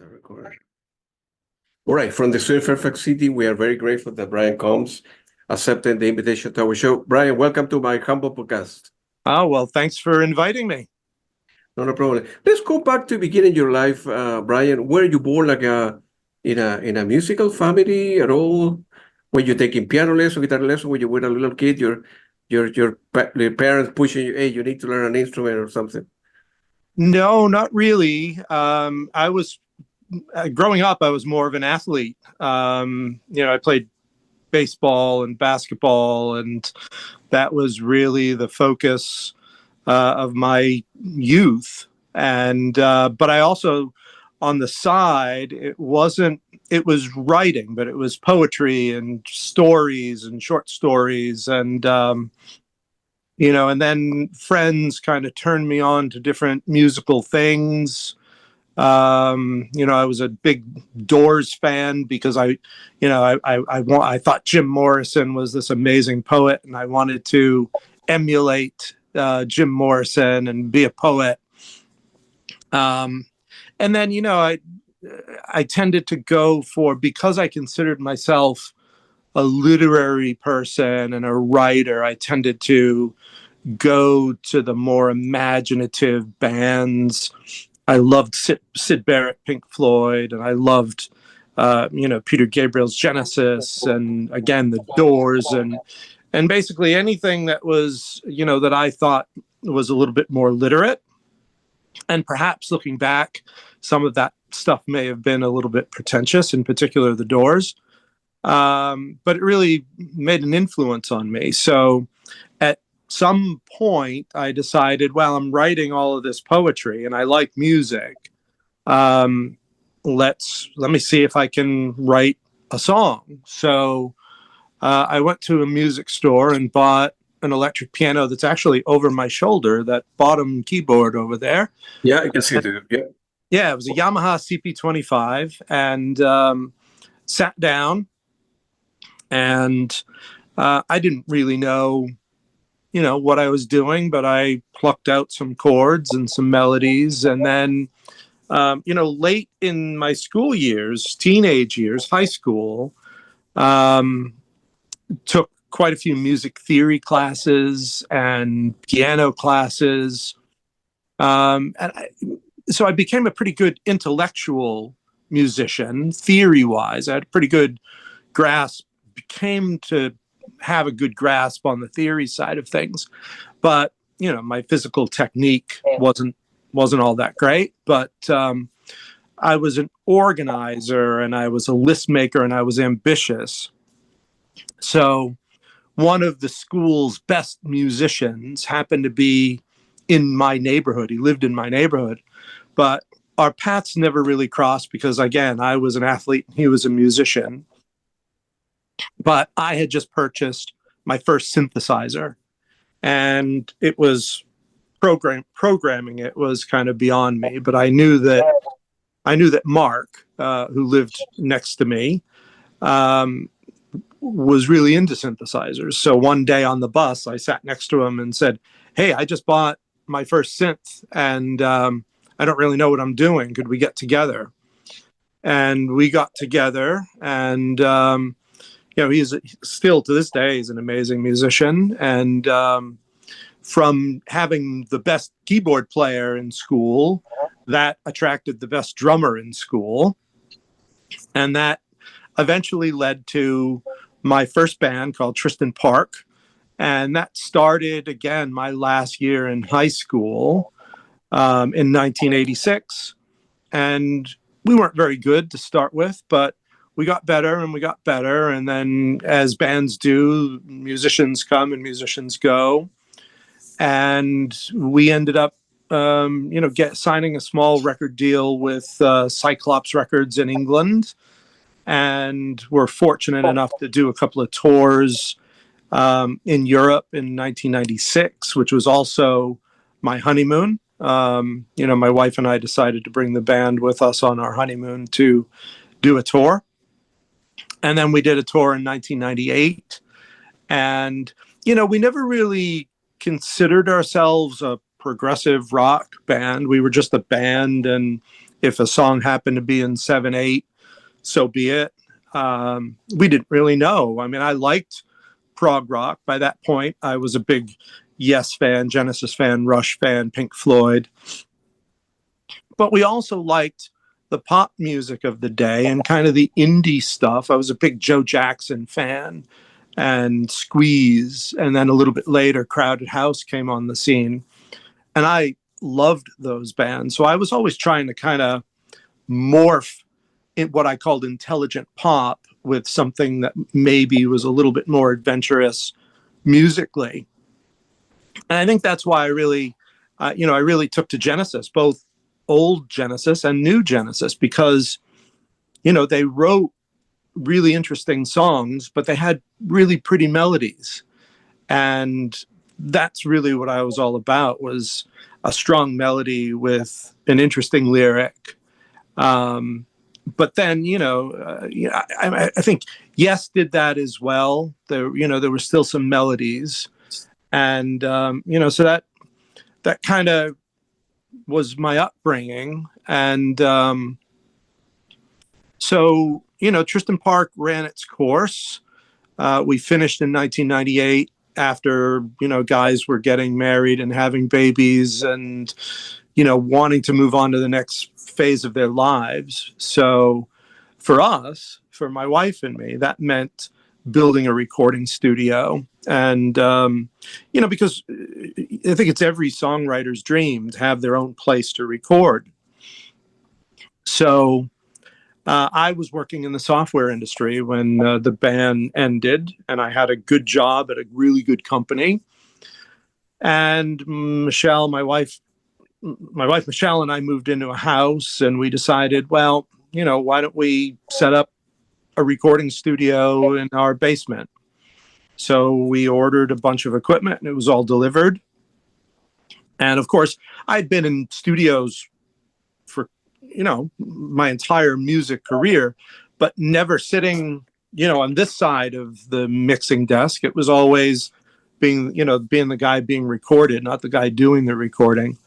Record. All right, from the Sweden Fairfax City, we are very grateful that Brian Coombes accepted the invitation to our show. Brian, welcome to my humble podcast. Oh, well, thanks for inviting me. No problem. Let's go back to the beginning of your life, Brian. Were you born like in a musical family at all? Were you taking piano lesson, guitar lesson when you were a little kid? Your parents pushing you, hey, you need to learn an instrument or something? No, not really. I was growing up, I was more of an athlete. I played baseball and basketball, and that was really the focus of my youth. And but I also, on the side, it was writing, but it was poetry and stories and short stories. And and then friends kind of turned me on to different musical things. I was a big Doors fan because I thought Jim Morrison was this amazing poet, and I wanted to emulate Jim Morrison and be a poet. And then I tended to go for, because I considered myself a literary person and a writer, I tended to go to the more imaginative bands. I loved Syd Barrett, Pink Floyd, and I loved, Peter Gabriel's Genesis, and again, the Doors, and basically anything that was, that I thought was a little bit more literate. And perhaps looking back, some of that stuff may have been a little bit pretentious, in particular the Doors. But it really made an influence on me. So at some point I decided, well, I'm writing all of this poetry and I like music. Let me see if I can write a song. So I went to a music store and bought an electric piano that's actually over my shoulder, that bottom keyboard over there. Yeah, I can see it. Yeah. Yeah, it was a Yamaha CP25, and sat down, and I didn't really know, what I was doing, but I plucked out some chords and some melodies. And then, late in my school years, teenage years, high school, took quite a few music theory classes and piano classes. So I became a pretty good intellectual musician, theory-wise. I had a pretty good grasp, came to have a good grasp on the theory side of things. But, my physical technique wasn't all that great. But I was an organizer, and I was a list maker, and I was ambitious. So one of the school's best musicians happened to be in my neighborhood. He lived in my neighborhood. But our paths never really crossed because, again, I was an athlete and he was a musician. But I had just purchased my first synthesizer, and it was programming it was kind of beyond me. But I knew that Mark, who lived next to me, was really into synthesizers. So one day on the bus, I sat next to him and said, "Hey, I just bought my first synth, and I don't really know what I'm doing. Could we get together?" And we got together, and he's still to this day, he's an amazing musician. And from having the best keyboard player in school, that attracted the best drummer in school. And that eventually led to my first band called Tristan Park. And that started, again, my last year in high school in 1986. And we weren't very good to start with, but we got better and we got better. And then, as bands do, musicians come and musicians go. And we ended up, signing a small record deal with Cyclops Records in England. And we're fortunate enough to do a couple of tours in Europe in 1996, which was also my honeymoon. My wife and I decided to bring the band with us on our honeymoon to do a tour. And then we did a tour in 1998. And, we never really considered ourselves a progressive rock band. We were just a band, and if a song happened to be in 7/8, so be it. We didn't really know. I mean, I liked prog rock. By that point, I was a big Yes fan, Genesis fan, Rush fan, Pink Floyd. But we also liked the pop music of the day and kind of the indie stuff. I was a big Joe Jackson fan and Squeeze. And then a little bit later, Crowded House came on the scene. And I loved those bands. So I was always trying to kind of morph in what I called intelligent pop with something that maybe was a little bit more adventurous musically. And I think that's why I really took to Genesis, both old Genesis and new Genesis, because, they wrote really interesting songs, but they had really pretty melodies. And that's really what I was all about, was a strong melody with an interesting lyric. But then, I think Yes did that as well. There were still some melodies. And, so that kind of was my upbringing. And so, Tristan Park ran its course. We finished in 1998 after, guys were getting married and having babies and, wanting to move on to the next phase of their lives. So for us, for my wife and me, that meant building a recording studio. And, because I think it's every songwriter's dream to have their own place to record. So I was working in the software industry when the band ended, and I had a good job at a really good company. And Michelle, my wife Michelle, and I moved into a house, and we decided, well, why don't we set up a recording studio in our basement? So we ordered a bunch of equipment, and it was all delivered. And of course, I'd been in studios for, my entire music career, but never sitting, on this side of the mixing desk. It was always being the guy being recorded, not the guy doing the recording.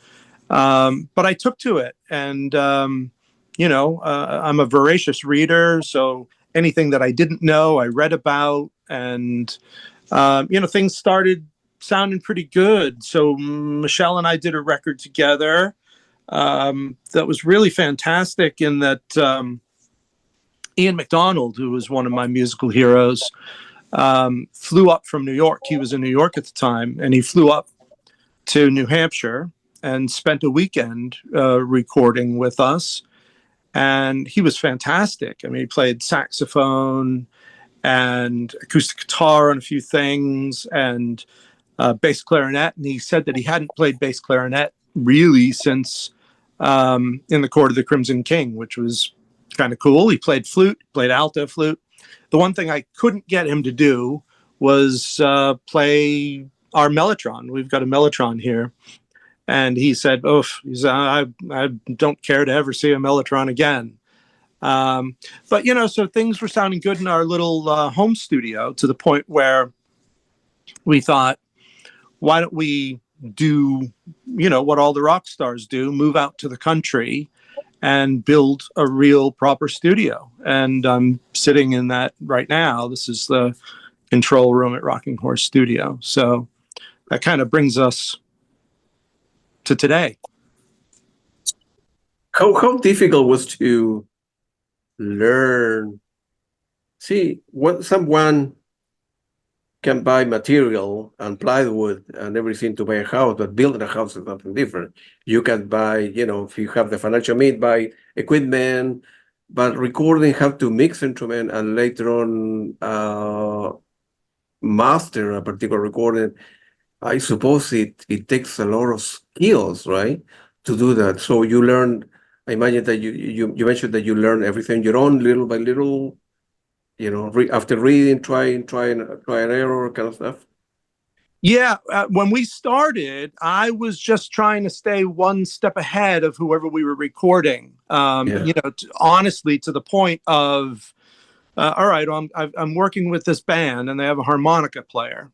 But I took to it, and, I'm a voracious reader. So anything that I didn't know, I read about, and, things started sounding pretty good. So Michelle and I did a record together that was really fantastic, in that Ian McDonald, who was one of my musical heroes, flew up from New York. He was in New York at the time, and he flew up to New Hampshire and spent a weekend recording with us. And he was fantastic. I mean, he played saxophone and acoustic guitar on a few things, and bass clarinet. And he said that he hadn't played bass clarinet really since In the Court of the Crimson King, which was kind of cool. He played flute, played alto flute. The one thing I couldn't get him to do was play our mellotron. We've got a mellotron here. And he said, I don't care to ever see a mellotron again. But, so things were sounding good in our little home studio, to the point where we thought, why don't we do, what all the rock stars do, move out to the country and build a real proper studio. And I'm sitting in that right now. This is the control room at Rocking Horse Studio. So that kind of brings us to today. How difficult was to learn? See, what someone can buy material and plywood and everything to buy a house, but building a house is something different. You can buy, if you have the financial means, buy equipment, but recording, have to mix instrument and later on master a particular recording. I suppose it takes a lot of skills, right, to do that. So you learn. I imagine that you mentioned that you learn everything your own, little by little. After reading, try and error kind of stuff. Yeah, when we started, I was just trying to stay one step ahead of whoever we were recording. Honestly, to the point of, all right, I'm working with this band, and they have a harmonica player.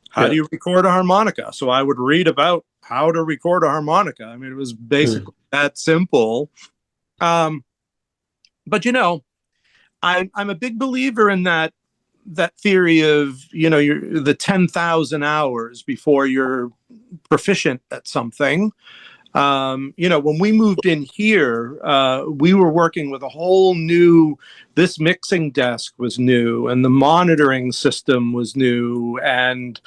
How do you record a harmonica? So I would read about how to record a harmonica. I mean, it was basically that simple. But I'm a big believer in that theory of the 10,000 hours before you're proficient at something. When we moved in here, we were working with a whole new. This mixing desk was new, and the monitoring system was new, and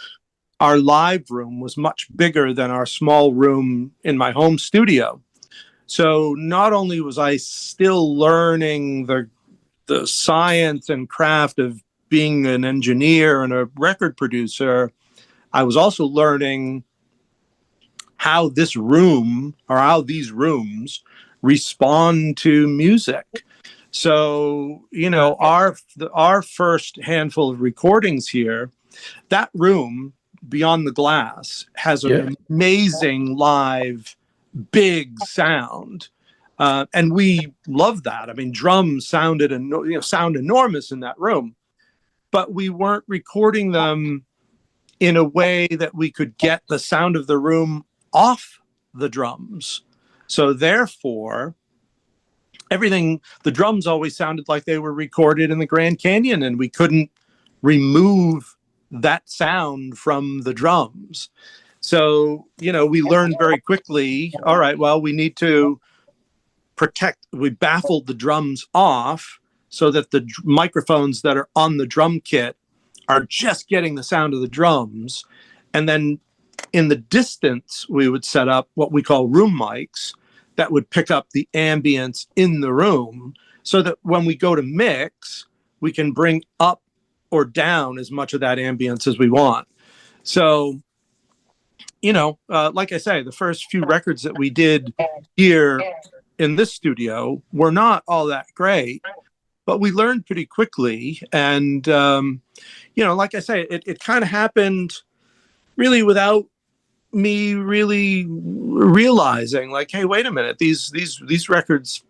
our live room was much bigger than our small room in my home studio. So not only was I still learning the science and craft of being an engineer and a record producer, I was also learning how this room or how these rooms respond to music. So, our first handful of recordings here, that room beyond the glass has an amazing live big sound. And we loved that. I mean, drums sound enormous in that room, but we weren't recording them in a way that we could get the sound of the room off the drums. So therefore, the drums always sounded like they were recorded in the Grand Canyon, and we couldn't remove that sound from the drums. So, we learned very quickly, all right, well, we need to we baffled the drums off so that the microphones that are on the drum kit are just getting the sound of the drums. And then in the distance, we would set up what we call room mics that would pick up the ambience in the room so that when we go to mix, we can bring up or down as much of that ambience as we want. So, like I say, the first few records that we did here in this studio were not all that great, but we learned pretty quickly. And, like I say, it kind of happened really without me really realizing, like, hey, wait a minute, these records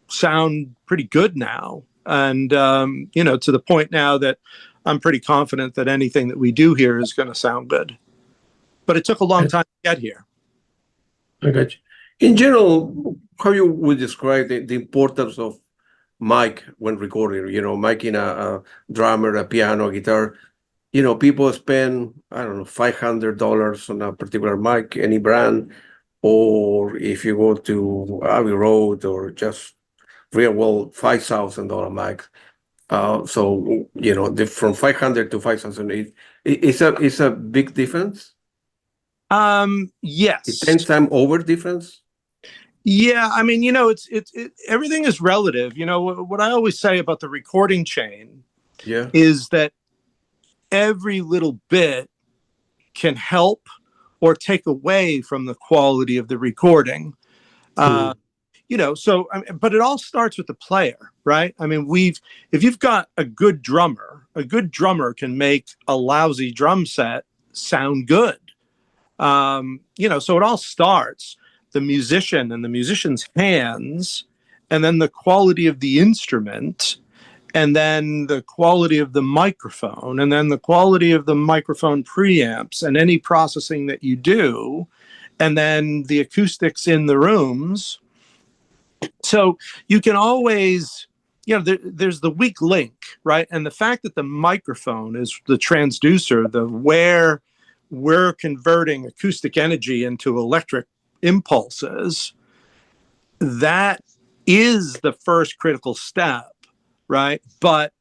sound pretty good now. And, to the point now that I'm pretty confident that anything that we do here is going to sound good. But it took a long time to get here. I got you. In general, how you would describe the importance of mic when recording? Mic in a drummer, a piano, a guitar. People spend, I don't know, $500 on a particular mic, any brand, or if you go to Abbey Road or just real world $5,000 mic. So from 500 to 5,000, it's a big difference. Yes. It's 10 times over difference. Yeah, I mean, it's everything is relative. What I always say about the recording chain is that every little bit can help or take away from the quality of the recording. But it all starts with the player, right? I mean, if you've got a good drummer can make a lousy drum set sound good. So it all starts the musician and the musician's hands, and then the quality of the instrument, and then the quality of the microphone, and then the quality of the microphone preamps and any processing that you do, and then the acoustics in the rooms. So you can always, there's the weak link, right? And the fact that the microphone is the transducer, where we're converting acoustic energy into electric impulses, that is the first critical step, right? But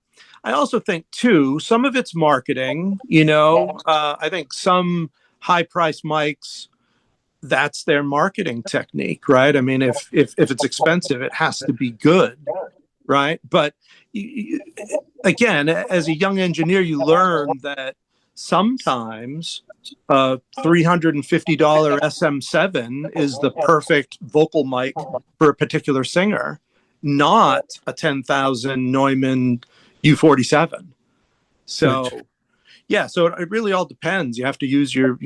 I also think too, some of it's marketing. I think some high-priced mics, that's their marketing technique, right? I mean, if it's expensive, it has to be good, right? But again, as a young engineer, you learn that sometimes a $350 SM7 is the perfect vocal mic for a particular singer, not a 10,000 Neumann U47. So, so it really all depends. You have to use your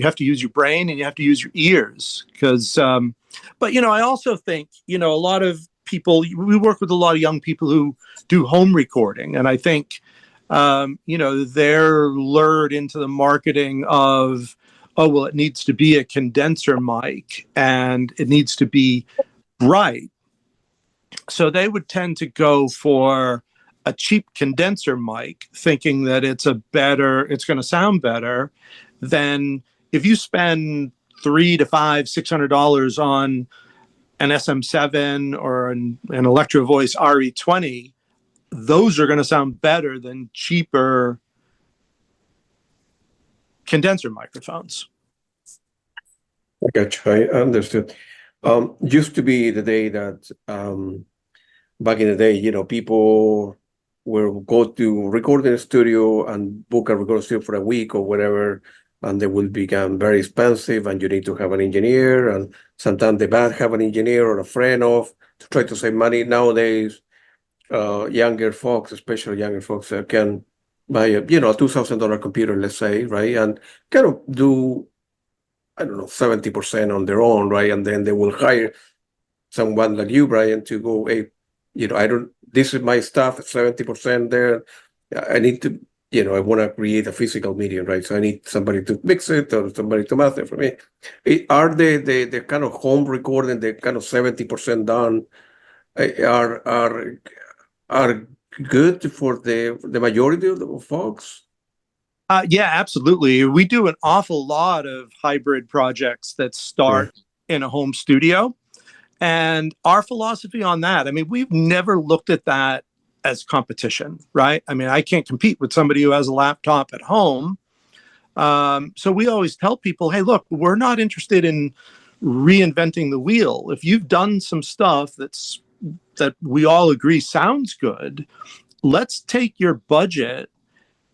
brain and you have to use your ears, because. But I also think a lot of people. We work with a lot of young people who do home recording, and I think. They're lured into the marketing of, oh, well, it needs to be a condenser mic and it needs to be bright. So they would tend to go for a cheap condenser mic, thinking that it's going to sound better than if you spend $300 to $600 on an SM7 or an Electro Voice RE20. Those are going to sound better than cheaper condenser microphones. I got you. I understood. Used to be the day that back in the day, people will go to recording studio and book a recording studio for a week or whatever, and they will become very expensive, and you need to have an engineer, and sometimes the band have an engineer or a friend of to try to save money. Nowadays, younger folks, especially younger folks, can buy a $2,000 computer, let's say, right, and kind of do, I don't know, 70% on their own, right, and then they will hire someone like you, Brian, to go, hey, this is my stuff, 70% there. I need to, I want to create a physical medium, right? So I need somebody to mix it or somebody to master for me. Are the kind of home recording, the kind of 70% done, are good for the majority of the folks? Yeah, absolutely. We do an awful lot of hybrid projects that start in a home studio. And our philosophy on that, I mean, we've never looked at that as competition, right? I mean, I can't compete with somebody who has a laptop at home. So we always tell people, hey, look, we're not interested in reinventing the wheel. If you've done some stuff that we all agree sounds good, let's take your budget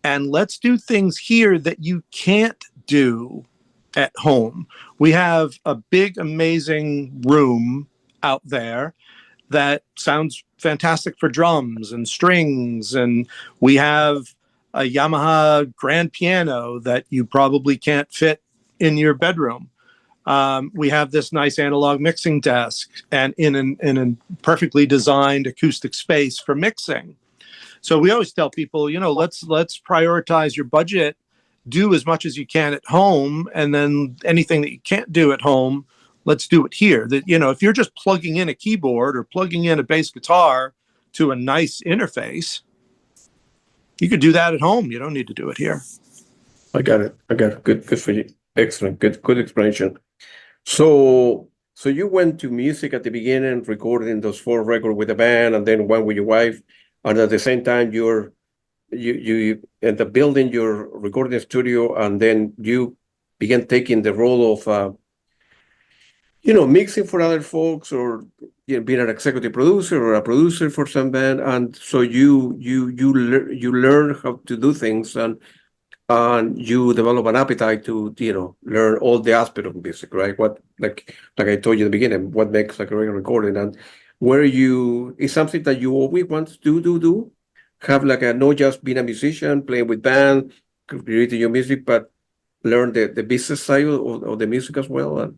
and let's do things here that you can't do at home. We have a big, amazing room out there that sounds fantastic for drums and strings. And we have a Yamaha grand piano that you probably can't fit in your bedroom. We have this nice analog mixing desk and in a perfectly designed acoustic space for mixing. So we always tell people, let's prioritize your budget, do as much as you can at home, and then anything that you can't do at home, let's do it here. That, if you're just plugging in a keyboard or plugging in a bass guitar to a nice interface, you could do that at home. You don't need to do it here. I got it. Good for you. Excellent. Good explanation. So you went to music at the beginning, recording those 4 records with a band, and then one with your wife, and at the same time you end up building your recording studio, and then you began taking the role of mixing for other folks, or being an executive producer or a producer for some band, and so you learn how to do things, and you develop an appetite to learn all the aspects of music, right? What like I told you in the beginning, what makes like a regular recording, and is something that you always want to do, have like not just being a musician, playing with band, creating your music, but learn the business side of the music as well. And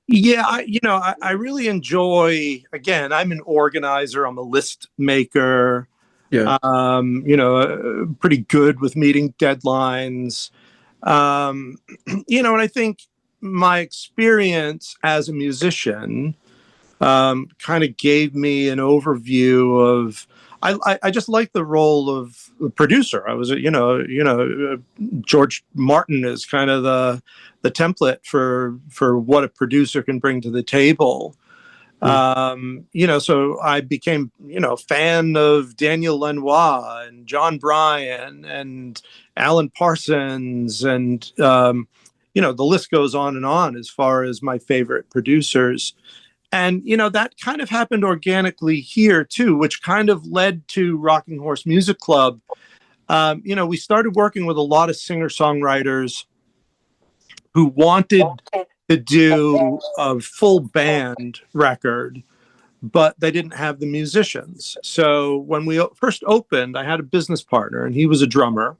yeah, I really enjoy, again, I'm an organizer, I'm a list maker. yeah, Pretty good with meeting deadlines. And I think my experience as a musician kind of gave me an overview of. I just like the role of producer. I was, George Martin is kind of the template for what a producer can bring to the table. So I became, fan of Daniel Lanois and John Bryan and Alan Parsons, and the list goes on as far as my favorite producers. And, that kind of happened organically here too, which kind of led to Rocking Horse Music Club. We started working with a lot of singer-songwriters who wanted to do a full band record, but they didn't have the musicians. So when we first opened, I had a business partner, and he was a drummer,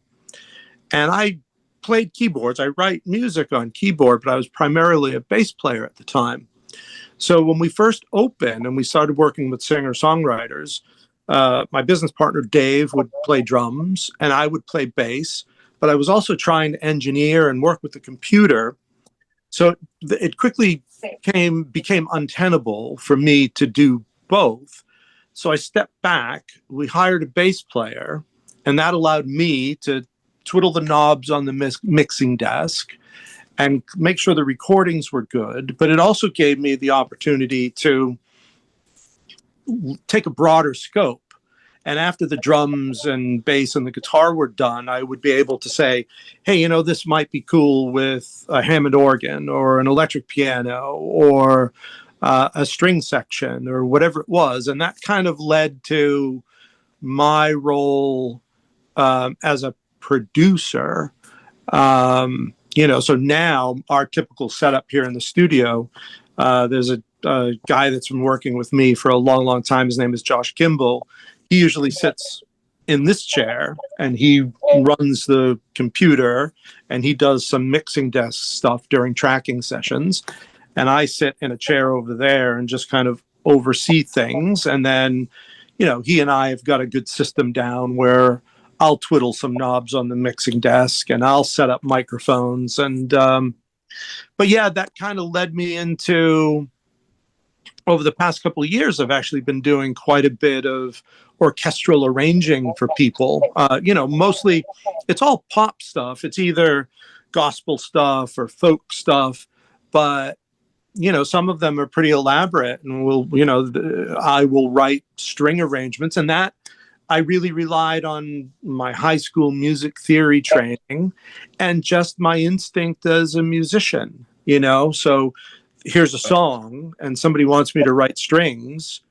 and I played keyboards. I write music on keyboard, but I was primarily a bass player at the time. So when we first opened and we started working with singer-songwriters, my business partner, Dave, would play drums and I would play bass, but I was also trying to engineer and work with the computer. So it quickly became untenable for me to do both. So I stepped back. We hired a bass player, and that allowed me to twiddle the knobs on the mixing desk and make sure the recordings were good. But it also gave me the opportunity to take a broader scope. And after the drums and bass and the guitar were done, I would be able to say, hey, you know, this might be cool with a Hammond organ or an electric piano or a string section or whatever it was. And that kind of led to my role as a producer. So now our typical setup here in the studio, there's a guy that's been working with me for a long, long time. His name is Josh Kimball. He usually sits in this chair and he runs the computer and he does some mixing desk stuff during tracking sessions. And I sit in a chair over there and just kind of oversee things. And then, he and I have got a good system down where I'll twiddle some knobs on the mixing desk and I'll set up microphones. And, but yeah, that kind of led me into, over the past couple of years, I've actually been doing quite a bit of orchestral arranging for people. Mostly it's all pop stuff. It's either gospel stuff or folk stuff, but some of them are pretty elaborate, and I will write string arrangements, and that I really relied on my high school music theory training and just my instinct as a musician, so here's a song and somebody wants me to write strings.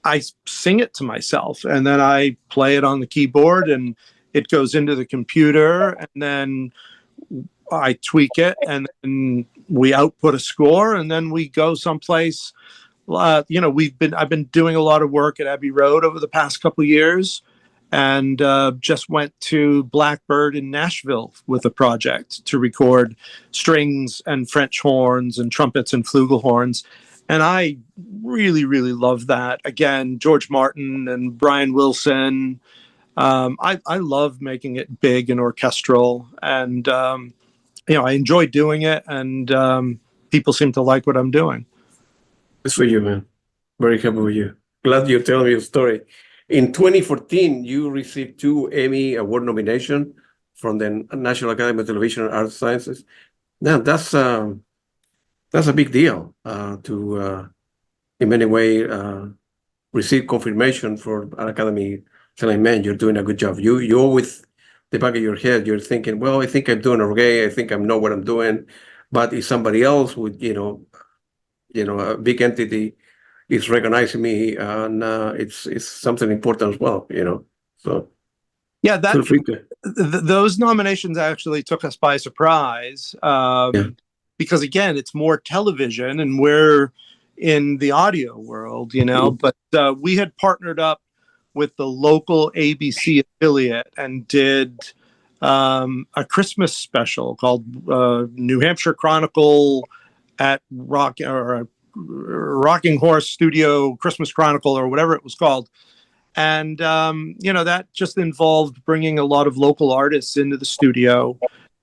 I sing it to myself and then I play it on the keyboard and it goes into the computer and then I tweak it and then we output a score and then we go someplace. I've been doing a lot of work at Abbey Road over the past couple of years and just went to Blackbird in Nashville with a project to record strings and French horns and trumpets and flugelhorns. And I really, really love that. Again, George Martin and Brian Wilson. I love making it big and orchestral. And, I enjoy doing it. And people seem to like what I'm doing. It's for you, man. Very happy with you. Glad you're telling me your story. In 2014, you received 2 Emmy Award nominations from the National Academy of Television and Art Sciences. Now, that's a big deal to, in many ways, receive confirmation for an Academy telling, man, you're doing a good job. You always, the back of your head, you're thinking, well, I think I'm doing okay. I think I know what I'm doing. But if somebody else would, a big entity is recognizing me, and it's something important as well, So yeah, feel free to. Those nominations actually took us by surprise. Because again, it's more television and we're in the audio world, but we had partnered up with the local ABC affiliate and did a Christmas special called New Hampshire Chronicle at Rocking Horse Studio Christmas Chronicle or whatever it was called. And, that just involved bringing a lot of local artists into the studio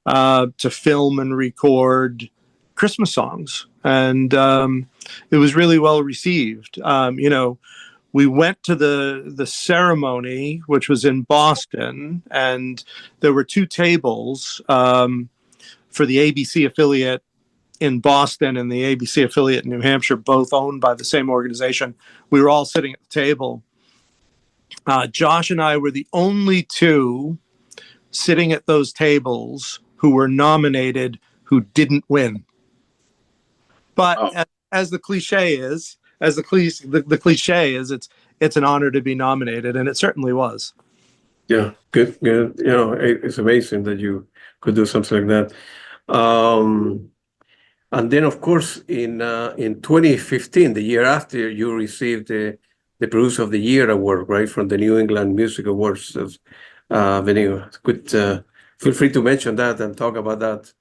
to film and record Christmas songs. And it was really well received. We went to the ceremony, which was in Boston, and there were 2 tables for the ABC affiliate in Boston and the ABC affiliate in New Hampshire, both owned by the same organization. We were all sitting at the table. Josh and I were the only 2 sitting at those tables who were nominated who didn't win. But as the cliche is, it's an honor to be nominated, and it certainly was. Yeah, good. It's amazing that you could do something like that. And then, of course, in 2015, the year after, you received the Producer of the Year award, right, from the New England Music Awards venue. Feel free to mention that and talk about that,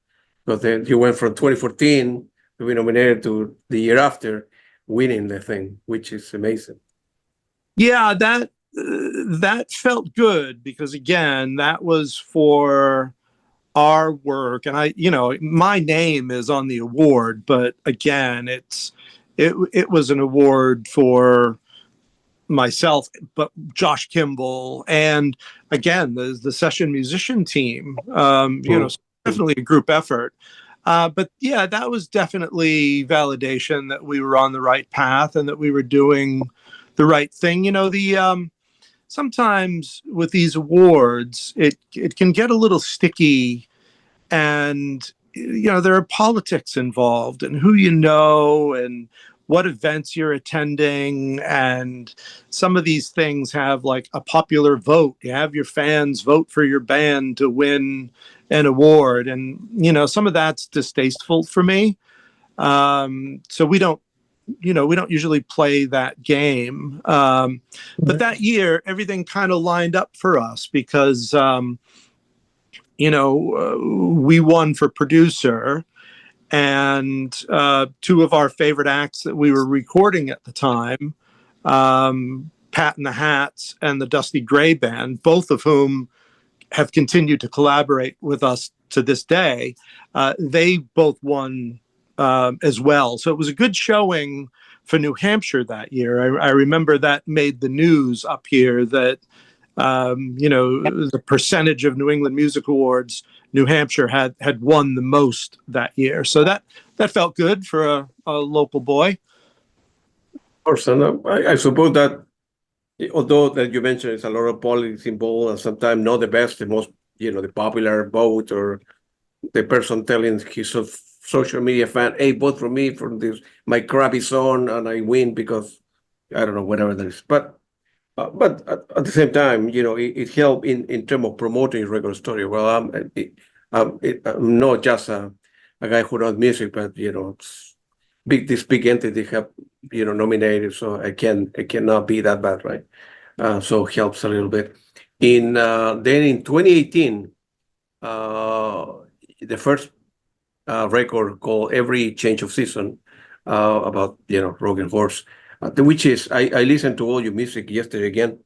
because then you went from 2014 to be nominated to the year after winning the thing, which is amazing. Yeah, that felt good because again, that was for our work, and my name is on the award, but again, it's it was an award for myself, but Josh Kimball, and again the session musician team. So definitely a group effort. But yeah, that was definitely validation that we were on the right path and that we were doing the right thing. Sometimes with these awards, it can get a little sticky, and there are politics involved, and who you know, and what events you're attending, and some of these things have like a popular vote. You have your fans vote for your band to win an award, and some of that's distasteful for me. So we don't usually play that game. But that year, everything kind of lined up for us because, we won for producer, and two of our favorite acts that we were recording at the time, Pat and the Hats and the Dusty Gray Band, both of whom have continued to collaborate with us to this day, they both won as well. So it was a good showing for New Hampshire that year. I remember that made the news up here that, the percentage of New England Music Awards, New Hampshire had won the most that year. So that felt good for a local boy. Of course, and I suppose that although that you mentioned it's a lot of politics involved, and sometimes not the best, the most, the popular vote, or the person telling his social media fan, hey, vote for me for this, my crappy song, and I win because, I don't know, whatever that is. But at the same time, it helped in terms of promoting record story. Well, I'm not just a guy who does music, but, this big entity have, nominated, so it cannot be that bad, right? So it helps a little bit. Then in 2018, the first record called Every Change of Season, about Rogan Horse, which is I listened to all your music yesterday again.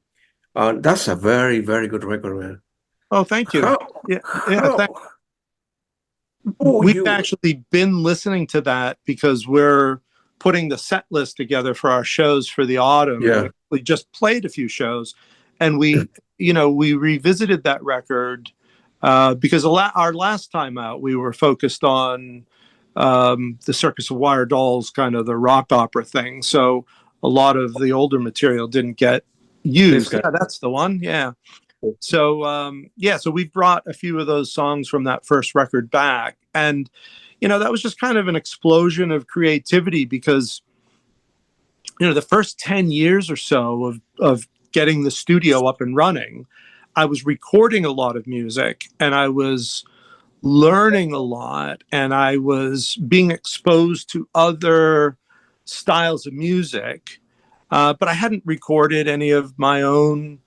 That's a very, very good record, man. Oh, thank you. We've actually been listening to that because we're putting the set list together for our shows for the autumn. Yeah. We just played a few shows, and we revisited that record because our last time out, we were focused on the Circus of Wire Dolls, kind of the rock opera thing. So a lot of the older material didn't get used. Yeah, that's the one. Yeah. So, so we brought a few of those songs from that first record back. And, that was just kind of an explosion of creativity because, the first 10 years or so of getting the studio up and running, I was recording a lot of music, and I was learning a lot, and I was being exposed to other styles of music. But I hadn't recorded any of my own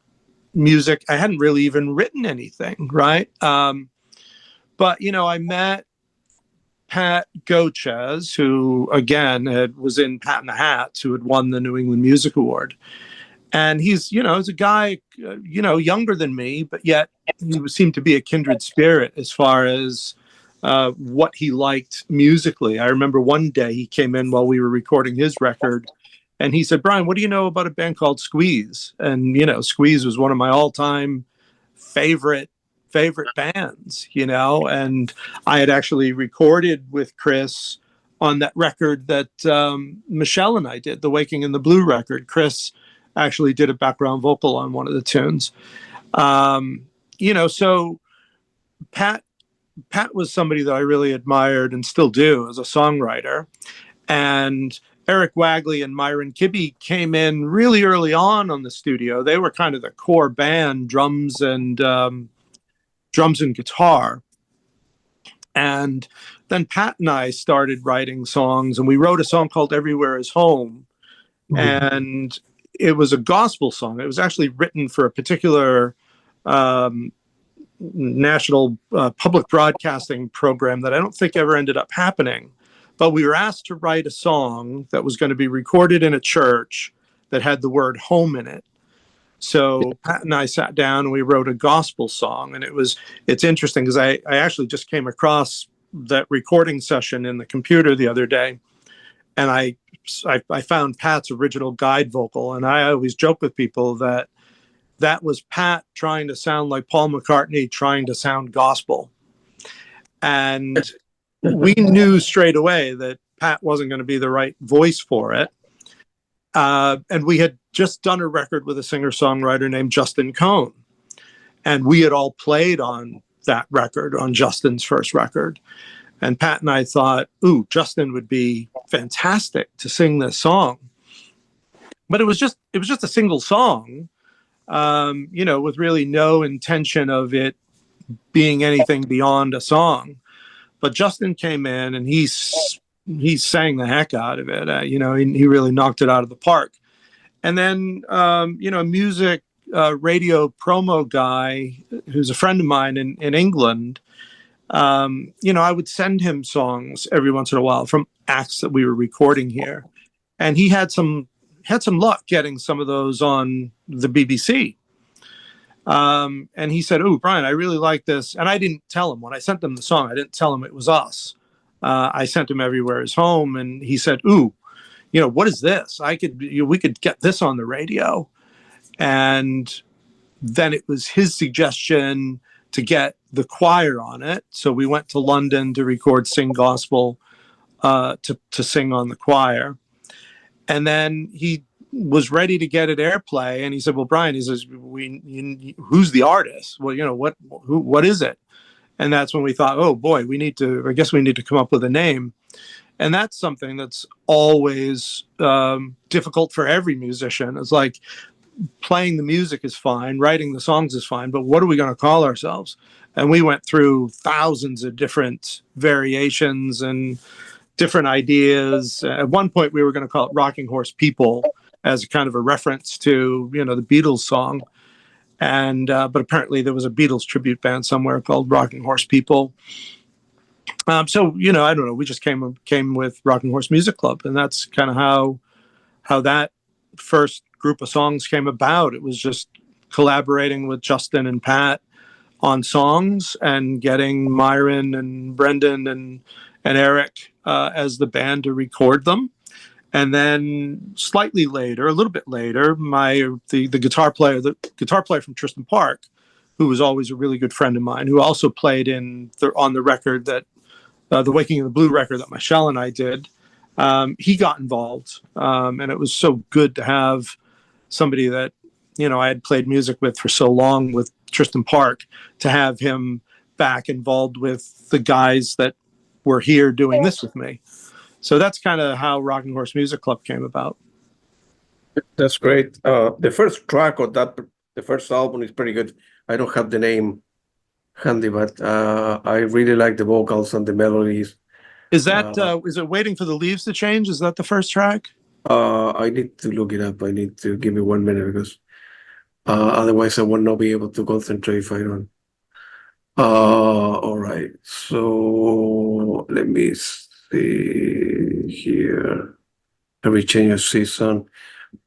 music. I hadn't really even written anything, right? But I met Pat Gochez, who again was in Pat and the Hats, who had won the New England Music Award, and he's he's a guy younger than me, but yet he seemed to be a kindred spirit as far as what he liked musically. I remember one day he came in while we were recording his record, and he said, "Brian, what do you know about a band called Squeeze?" And Squeeze was one of my all-time favorite bands, and I had actually recorded with Chris on that record that Michelle and I did, the Waking in the Blue record. Chris actually did a background vocal on one of the tunes. So Pat was somebody that I really admired and still do as a songwriter. And Eric Wagley and Myron Kibbee came in really early on the studio. They were kind of the core band, drums and guitar. And then Pat and I started writing songs, and we wrote a song called Everywhere Is Home. Mm-hmm. And it was a gospel song. It was actually written for a particular national public broadcasting program that I don't think ever ended up happening. But we were asked to write a song that was going to be recorded in a church that had the word home in it. So Pat and I sat down and we wrote a gospel song. And it's interesting because I actually just came across that recording session in the computer the other day. and I found Pat's original guide vocal, and I always joke with people that was Pat trying to sound like Paul McCartney, trying to sound gospel. And we knew straight away that Pat wasn't going to be the right voice for it. And we had just done a record with a singer-songwriter named Justin Cohn. And we had all played on that record, on Justin's first record. And Pat and I thought, ooh, Justin would be fantastic to sing this song. But it was just a single song, with really no intention of it being anything beyond a song. But Justin came in and he sang the heck out of it. He really knocked it out of the park. And then, a music radio promo guy who's a friend of mine in England, I would send him songs every once in a while from acts that we were recording here. And he had some luck getting some of those on the BBC. And he said, "Oh, Brian, I really like this." And I didn't tell him when I sent him the song. I didn't tell him it was us. I sent him Everywhere Is Home, and he said, "Ooh, what is this? We could get this on the radio." And then it was his suggestion to get the choir on it. So we went to London to record Sing Gospel, to sing on the choir. And then he was ready to get it airplay, and he said, "Well, Brian," he says, "who's the artist? Well, what is it?" And that's when we thought, "Oh boy, I guess we need to come up with a name." And that's something that's always difficult for every musician. It's like playing the music is fine, writing the songs is fine, but what are we going to call ourselves? And we went through thousands of different variations and different ideas. At one point, we were going to call it Rocking Horse People, as a kind of a reference to, the Beatles song. And, but apparently there was a Beatles tribute band somewhere called Rocking Horse People. So, I don't know, we just came with Rocking Horse Music Club. And that's kind of how that first group of songs came about. It was just collaborating with Justin and Pat on songs and getting Myron and Brenden and Eric as the band to record them. And then slightly later, a little bit later, the guitar player from Tristan Park, who was always a really good friend of mine, who also played on the record that the Waking in the Blue record that Michelle and I did, he got involved. And it was so good to have somebody that, I had played music with for so long with Tristan Park, to have him back involved with the guys that were here doing this with me. So that's kind of how Rocking Horse Music Club came about. That's great. The first track of the first album is pretty good. I don't have the name handy, but I really like the vocals and the melodies. Is that is it Waiting for the Leaves to Change? Is that the first track? I need to look it up. I need to give me 1 minute, because otherwise I will not be able to concentrate if I don't. All right. So let me see here. Every change of season.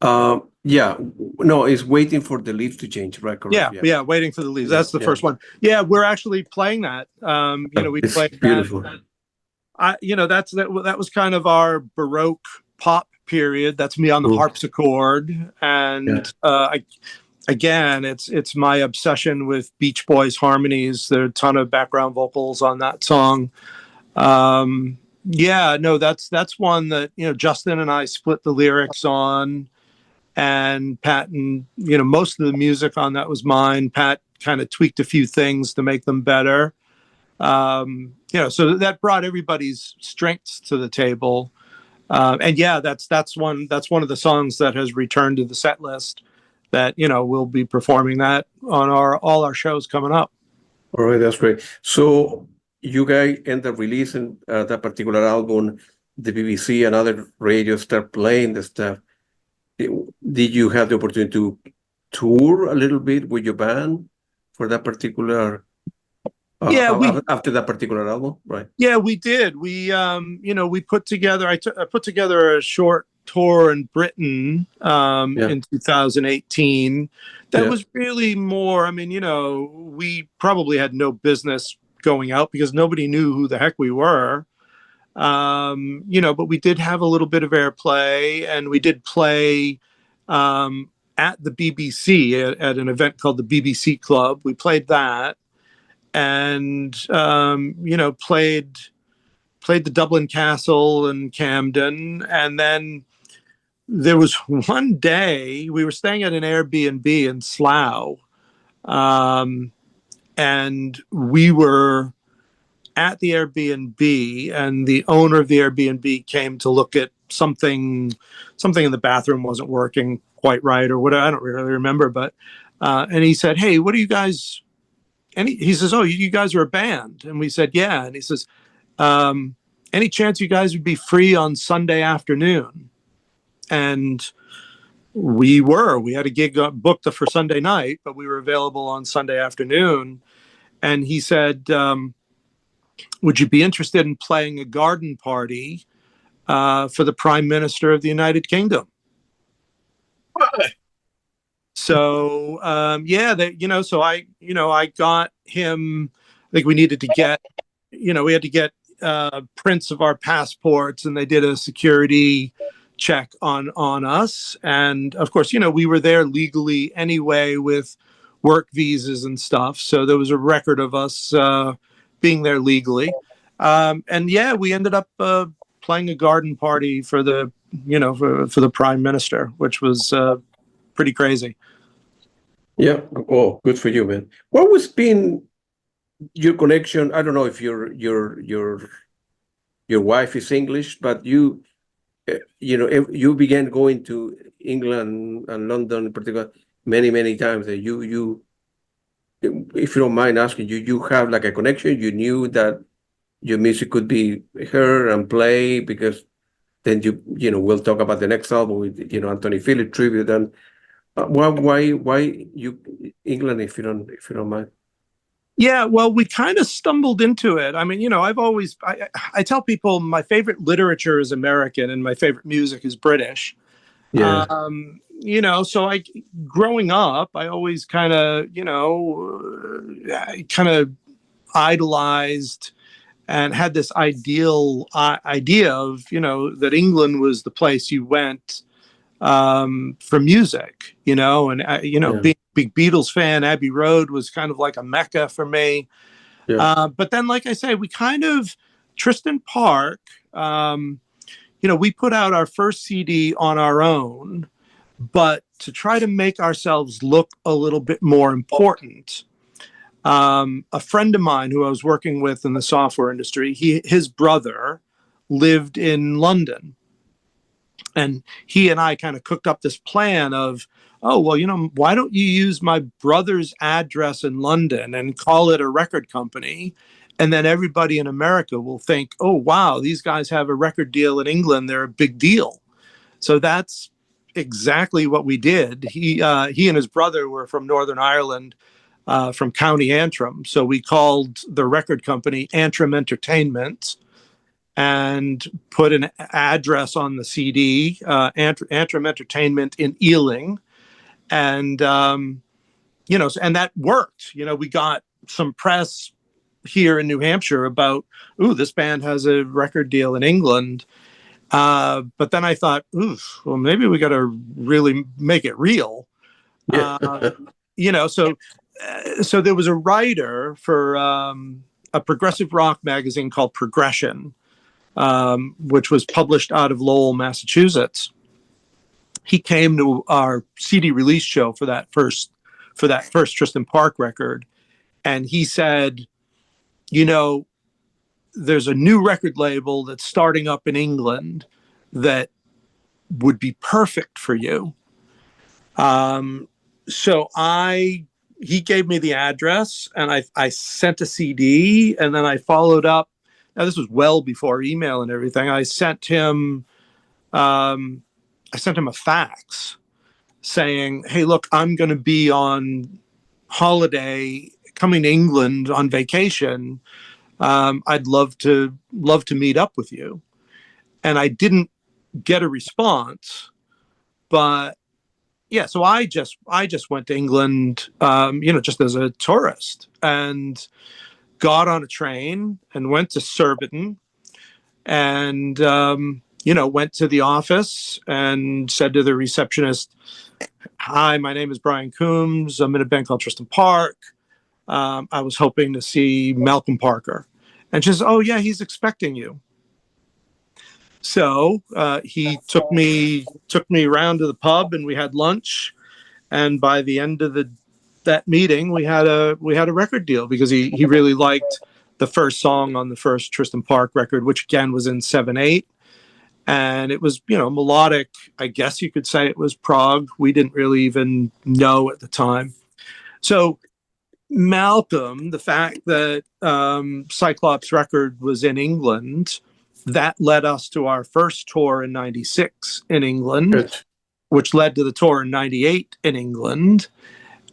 It's Waiting for the Leaves to Change, right? Correct. Yeah, Waiting for the Leaves. That's the first one. Yeah, we're actually playing that. We played beautiful. That was kind of our Baroque pop period. That's me on the harpsichord, and again, it's my obsession with Beach Boys harmonies. There are a ton of background vocals on that song. That's one that Justin and I split the lyrics on, and Pat and most of the music on that was mine. Pat kind of tweaked a few things to make them better. So that brought everybody's strengths to the table. That's one of the songs that has returned to the set list. That we'll be performing that on all our shows coming up. All right, that's great. So you guys end up releasing that particular album. The BBC and other radios start playing the stuff. Did you have the opportunity to tour a little bit with your band for that particular? After that particular album, right? Yeah, we did. We we put together. I put together a short tour in Britain in 2018. That was really more. We probably had no business going out because nobody knew who the heck we were. But we did have a little bit of airplay, and we did play at the BBC at an event called the BBC Club. We played that, and played the Dublin Castle in Camden, and then there was one day we were staying at an Airbnb in Slough, and we were at the Airbnb, and the owner of the Airbnb came to look at something in the bathroom wasn't working quite right or whatever. I don't really remember, but and he said, "Hey, what are you guys?" And he says, "Oh, you guys are a band." And we said, "Yeah." And he says, "Any chance you guys would be free on Sunday afternoon?" And we had a gig booked for Sunday night, but we were available on Sunday afternoon. And he said, "Would you be interested in playing a garden party for the Prime Minister of the United Kingdom?" So so I got him. I think we needed to get, we had to get prints of our passports, and they did a security check on us. And of course, we were there legally anyway with work visas and stuff. So there was a record of us being there legally. And yeah, we ended up playing a garden party for the, for the Prime Minister, which was pretty crazy. Yeah. Oh, good for you, man. What was been your connection? I don't know if your wife is English, but you you began going to England and London in particular many times. That you, if you don't mind asking, you have like a connection. You knew that your music could be heard and played, because then we'll talk about the next album with Anthony Phillips tribute. And why you England, if you don't mind? Yeah, well, we kind of stumbled into it. I mean, I tell people my favorite literature is American and my favorite music is British. Yeah. So growing up, I always kind of idolized and had this idea of, that England was the place you went for music, and being a big Beatles fan, Abbey Road was kind of like a mecca for me. Yeah. But then, like I say, Tristan Park, we put out our first CD on our own, but to try to make ourselves look a little bit more important, a friend of mine who I was working with in the software industry, his brother lived in London. And he and I kind of cooked up this plan of, oh, well, why don't you use my brother's address in London and call it a record company? And then everybody in America will think, oh, wow, these guys have a record deal in England. They're a big deal. So that's exactly what we did. He and his brother were from Northern Ireland, from County Antrim. So we called the record company Antrim Entertainment and put an address on the CD, Antrim Entertainment in Ealing. And, and that worked. We got some press here in New Hampshire about, ooh, this band has a record deal in England. But then I thought, well, maybe we got to really make it real. Yeah. So there was a writer for a progressive rock magazine called Progression, which was published out of Lowell, Massachusetts. He came to our CD release show for that first Tristan Park record, and he said, there's a new record label that's starting up in England that would be perfect for you. So he gave me the address, and I sent a CD, and then I followed up. Now, this was well before email and everything. I sent him a fax saying, hey, look, I'm going to be on holiday coming to England on vacation. I'd love to meet up with you. And I didn't get a response, but yeah, so I just went to England, just as a tourist, and got on a train and went to Surbiton, and went to the office and said to the receptionist, "Hi, my name is Brian Coombes. I'm in a band called Tristan Park. I was hoping to see Malcolm Parker." And she says, "Oh yeah, he's expecting you." So he took me around to the pub, and we had lunch. And by the end of that meeting, we had a record deal, because he really liked the first song on the first Tristan Park record, which again was in 7/8. And it was, melodic. I guess you could say it was prog. We didn't really even know at the time. So Malcolm, the fact that Cyclops record was in England, that led us to our first tour in 96 in England, Good. which led to the tour in 98 in England.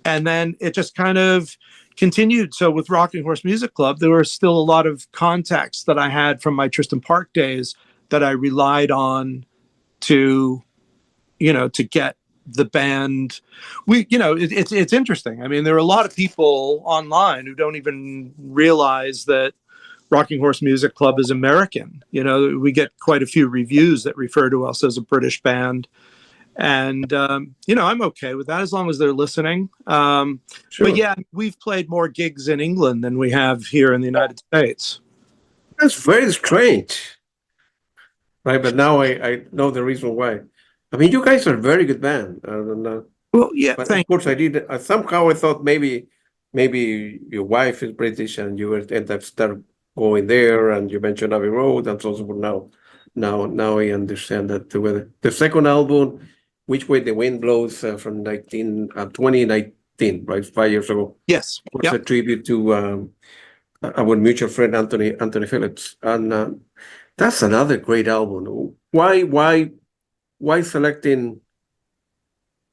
And then it just kind of continued. So with Rocking Horse Music Club, there were still a lot of contacts that I had from my Tristan Park days that I relied on to get the band. It's interesting. I mean, there are a lot of people online who don't even realize that Rocking Horse Music Club is American. We get quite a few reviews that refer to us as a British band. And, I'm okay with that as long as they're listening. Sure. But yeah, we've played more gigs in England than we have here in the United States. That's very strange. Right, but now I know the reason why. I mean, you guys are a very good band. Well, yeah, But of course, I did. Somehow I thought maybe your wife is British and you would end up start going there. And you mentioned Abbey Road and so on. Now I understand that the second album, Which Way the Wind Blows, from 2019, right, 5 years ago. Yes, was a tribute to our mutual friend Anthony Phillips, and that's another great album. Why selecting?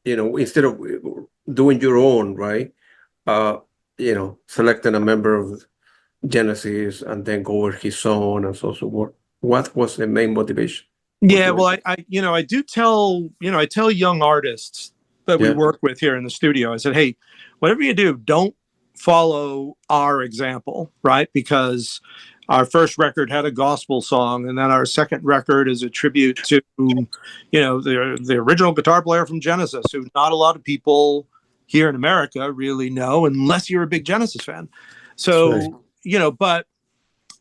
Instead of doing your own, right? Selecting a member of Genesis and then go over his own and so forth. What was the main motivation? Yeah, well, I do tell young artists that we work with here in the studio, I said, hey, whatever you do, don't follow our example, right? Because our first record had a gospel song, and then our second record is a tribute to, the original guitar player from Genesis, who not a lot of people here in America really know, unless you're a big Genesis fan. So, but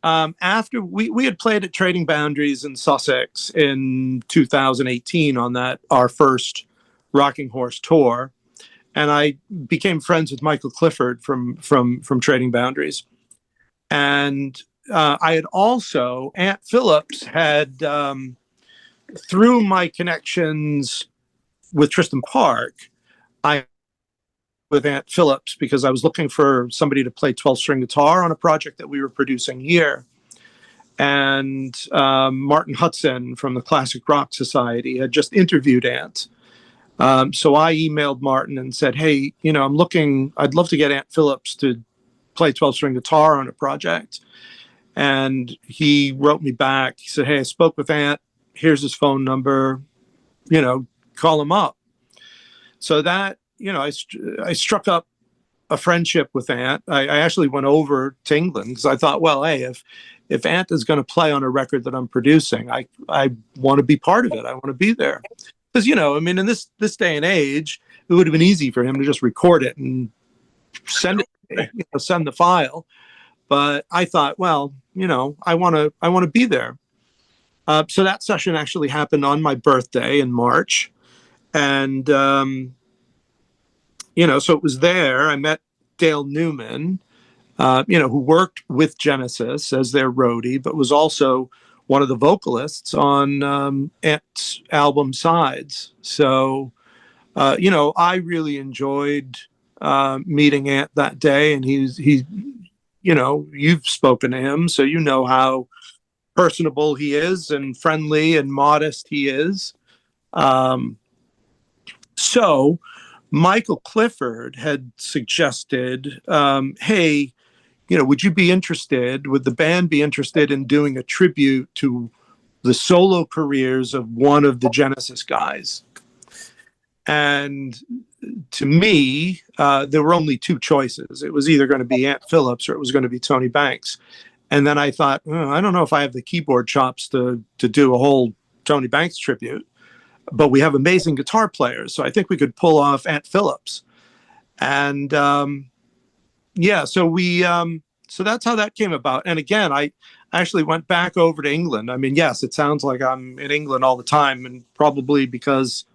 after we had played at Trading Boundaries in Sussex in 2018 on our first Rocking Horse tour, and I became friends with Michael Clifford from Trading Boundaries, and I had also Aunt Phillips had through my connections with Tristan Park, I with Aunt Phillips because I was looking for somebody to play 12-string guitar on a project that we were producing here. And Martin Hudson from the Classic Rock Society had just interviewed Aunt. So I emailed Martin and said, hey, I'd love to get Aunt Phillips to play 12-string guitar on a project. And he wrote me back. He said, hey, I spoke with Aunt. Here's his phone number, call him up. So that, I struck up a friendship with Aunt. I actually went over to England because I thought, well, hey, if Aunt is going to play on a record that I'm producing, I want to be part of it. I want to be there. Because, in this day and age, it would have been easy for him to just record it and send the file. But I thought, well, I want to be there. So that session actually happened on my birthday in March. And, so it was there. I met Dale Newman, who worked with Genesis as their roadie, but was also one of the vocalists on Ant's album Sides. So, I really enjoyed meeting Ant that day. And he's you've spoken to him, so you know how personable he is and friendly and modest he is. So Michael Clifford had suggested, hey, would the band be interested in doing a tribute to the solo careers of one of the Genesis guys? And to me, there were only two choices. It was either going to be Aunt Phillips or it was going to be Tony Banks. And then I thought, I don't know if I have the keyboard chops to do a whole Tony Banks tribute, but we have amazing guitar players, so I think we could pull off Aunt Phillips. And yeah, so so that's how that came about. And again, I actually went back over to England. I mean, yes, it sounds like I'm in England all the time, and probably because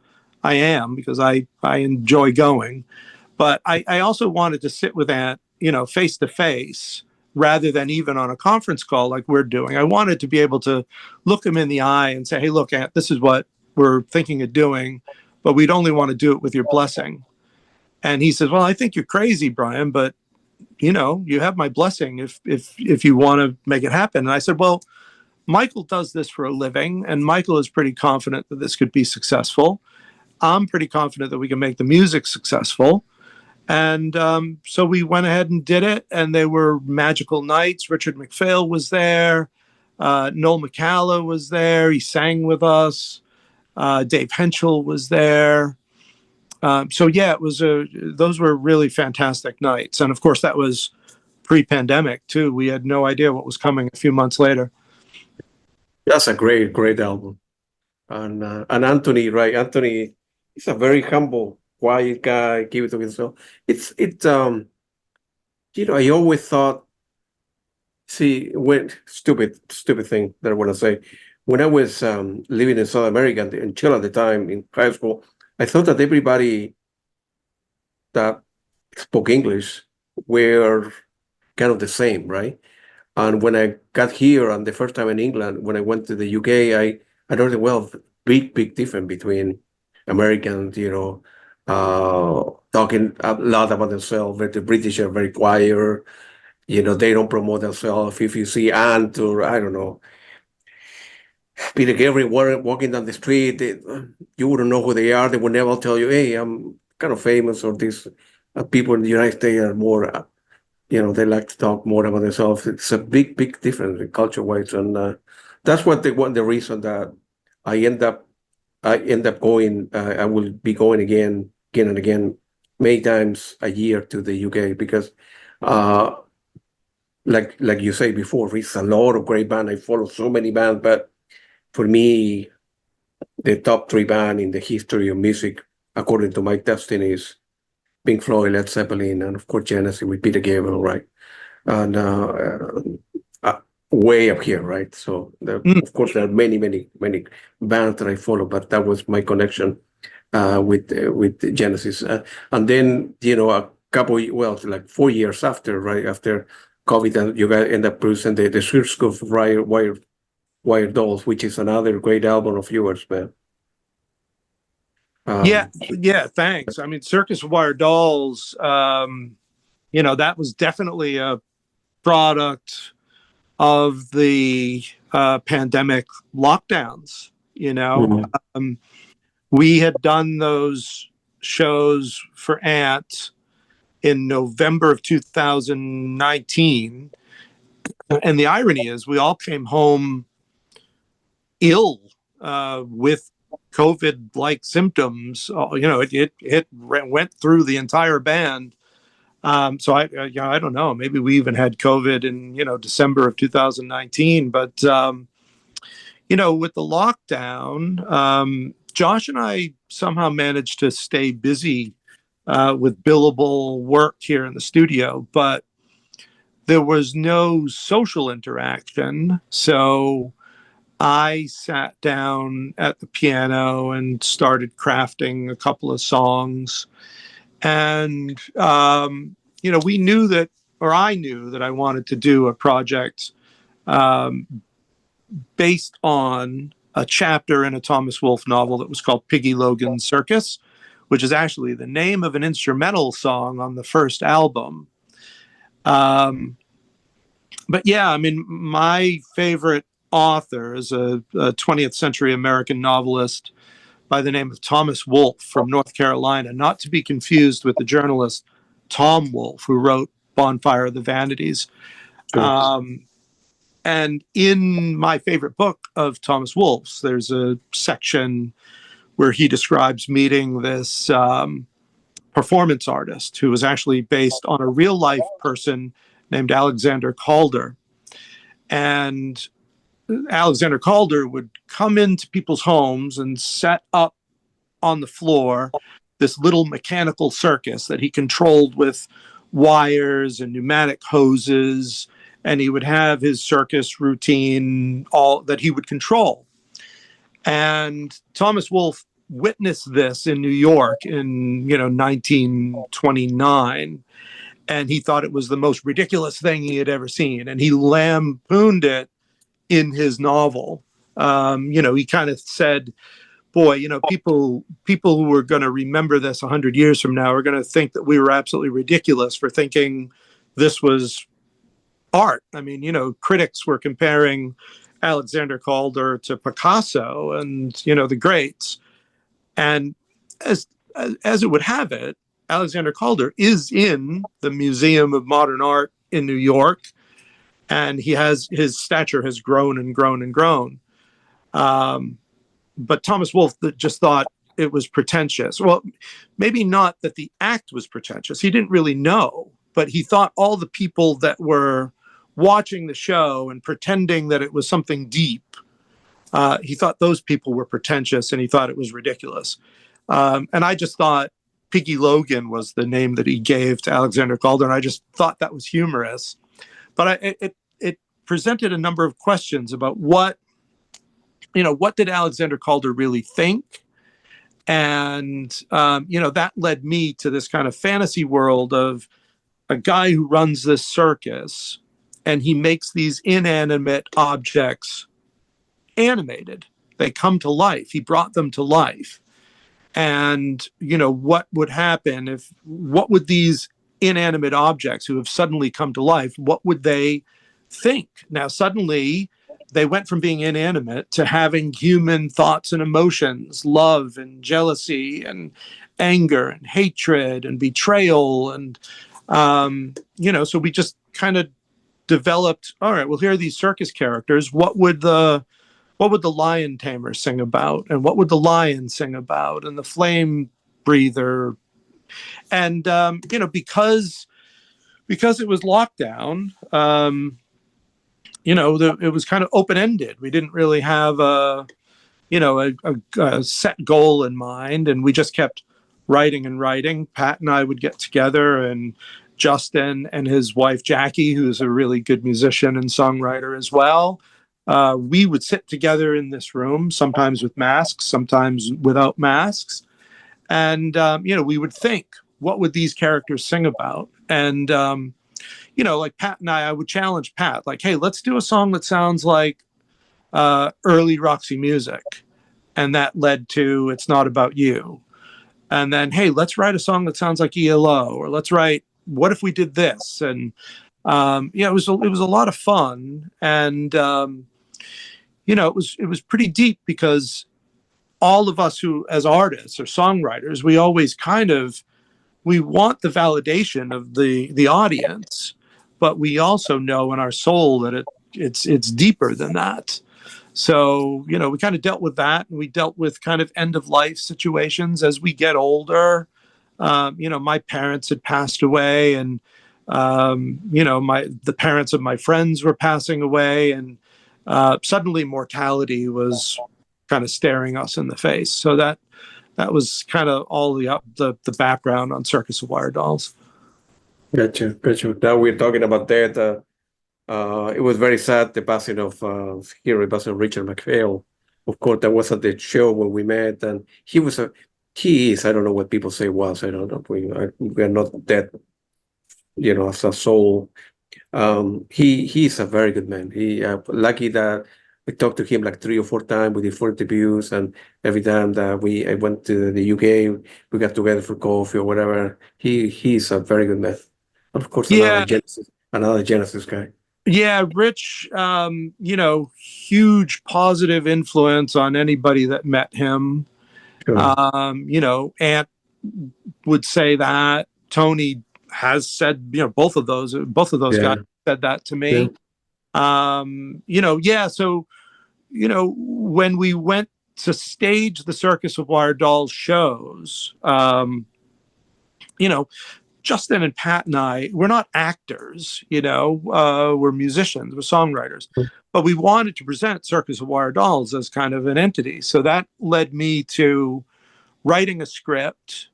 I am, because I enjoy going. But I also wanted to sit with Aunt, face to face, rather than even on a conference call like we're doing. I wanted to be able to look him in the eye and say, hey, look, Aunt, this is what we're thinking of doing, but we'd only want to do it with your blessing. And he says, well, I think you're crazy, Brian, but you have my blessing if you want to make it happen. And I said, well, Michael does this for a living, and Michael is pretty confident that this could be successful. I'm pretty confident that we can make the music successful. And so we went ahead and did it, and they were magical nights. Richard Macphail was there. Noel McCalla was there. He sang with us. Dave Henschel was there. So yeah, those were really fantastic nights. And of course, that was pre-pandemic too. We had no idea what was coming a few months later. That's a great, great album. And Anthony, right? Anthony is a very humble, quiet guy. Give it to himself. I always thought. See, stupid thing that I want to say. When I was living in South America in Chile at the time in high school, I thought that everybody that spoke English were kind of the same, right? And when I got here and the first time in England, when I went to the UK, I noticed, well, big difference between Americans, talking a lot about themselves. The British are very quiet. They don't promote themselves. If you see Ant or, I don't know, Peter Gabriel walking down the street, you wouldn't know who they are. They would never tell you, hey, I'm kind of famous, or this. People in the United States are more, they like to talk more about themselves. It's a big difference culture-wise. And that's the reason that I end up going, I will be going again and again, many times a year to the UK, because like you say before, it's a lot of great bands. I follow so many bands, but for me, the top 3 band in the history of music, according to my testing, is Pink Floyd, Led Zeppelin, and of course Genesis with Peter Gabriel, right? And way up here, right? So of course there are many bands that I follow, but that was my connection with Genesis. And then a couple, like 4 years after, right after COVID, and you guys end up producing the Circus of Wire Dolls, which is another great album of yours, man. Yeah, thanks. I mean, Circus of Wire Dolls, that was definitely a product of the pandemic lockdowns. We had done those shows for Ant in November of 2019. And the irony is we all came home ill with COVID-like symptoms. It went through the entire band. So I don't know. Maybe we even had COVID in December of 2019. But with the lockdown, Josh and I somehow managed to stay busy with billable work here in the studio, but there was no social interaction. So I sat down at the piano and started crafting a couple of songs. And, we knew that, or I knew that I wanted to do a project based on a chapter in a Thomas Wolfe novel that was called Piggy Logan's Circus, which is actually the name of an instrumental song on the first album. But yeah, I mean, my favorite author is a 20th century American novelist by the name of Thomas Wolfe from North Carolina, not to be confused with the journalist Tom Wolfe, who wrote Bonfire of the Vanities. Sure. And in my favorite book of Thomas Wolfe's, there's a section where he describes meeting this performance artist who was actually based on a real life person named Alexander Calder. And Alexander Calder would come into people's homes and set up on the floor this little mechanical circus that he controlled with wires and pneumatic hoses, and he would have his circus routine all that he would control. And Thomas Wolfe witnessed this in New York in 1929, and he thought it was the most ridiculous thing he had ever seen, and he lampooned it in his novel. He kind of said, boy, people who are going to remember this 100 years from now are going to think that we were absolutely ridiculous for thinking this was art. I mean, critics were comparing Alexander Calder to Picasso and, the greats. And as it would have it, Alexander Calder is in the Museum of Modern Art in New York, and his stature has grown and grown and grown. But Thomas Wolfe just thought it was pretentious. Well, maybe not that the act was pretentious. He didn't really know, but he thought all the people that were watching the show and pretending that it was something deep, he thought those people were pretentious, and he thought it was ridiculous. And I just thought Piggy Logan was the name that he gave to Alexander Calder, and I just thought that was humorous. But it presented a number of questions about what did Alexander Calder really think? And, that led me to this kind of fantasy world of a guy who runs this circus, and he makes these inanimate objects animated. They come to life. He brought them to life. And, what would happen what would these inanimate objects who have suddenly come to life, what would they think? Now, suddenly they went from being inanimate to having human thoughts and emotions, love and jealousy and anger and hatred and betrayal. And, so we just kind of developed, all right, well, here are these circus characters. What would the lion tamer sing about? And what would the lion sing about? And the flame breather. And, because it was lockdown, it was kind of open-ended. We didn't really have a set goal in mind, and we just kept writing and writing. Pat and I would get together, and Justin and his wife Jackie, who's a really good musician and songwriter as well, we would sit together in this room, sometimes with masks, sometimes without masks, and we would think, what would these characters sing about? And like Pat and I would challenge Pat, like, hey, let's do a song that sounds like early Roxy Music. And that led to It's Not About You. And then, hey, let's write a song that sounds like ELO, or let's write, what if we did this? And, it was a lot of fun. And, it was pretty deep, because all of us who, as artists or songwriters, we always we want the validation of the audience, but we also know in our soul that it's deeper than that. So, we kind of dealt with that, and we dealt with kind of end of life situations as we get older. My parents had passed away, and, the parents of my friends were passing away, and suddenly mortality was kind of staring us in the face. So that was kind of all the background on Circus of Wire Dolls. Gotcha. Now we're talking about that. It was very sad, the passing of Richard Macphail. Of course, that was at the show when we met, and he is, I don't know what people say was, I don't know, we are not that, as a soul. He's a very good man. Lucky that I talked to him like 3 or 4 times. We did 4 interviews, and every time that I went to the UK, we got together for coffee or whatever. He's a very good man. Of course, another Genesis guy. Yeah, Rich, huge positive influence on anybody that met him. Sure. Aunt would say that. Tony has said, both of those guys said that to me. Yeah. So, when we went to stage the Circus of Wire Dolls shows, Justin and Pat and I, we're not actors, we're musicians, we're songwriters, but we wanted to present Circus of Wire Dolls as kind of an entity. So that led me to writing a script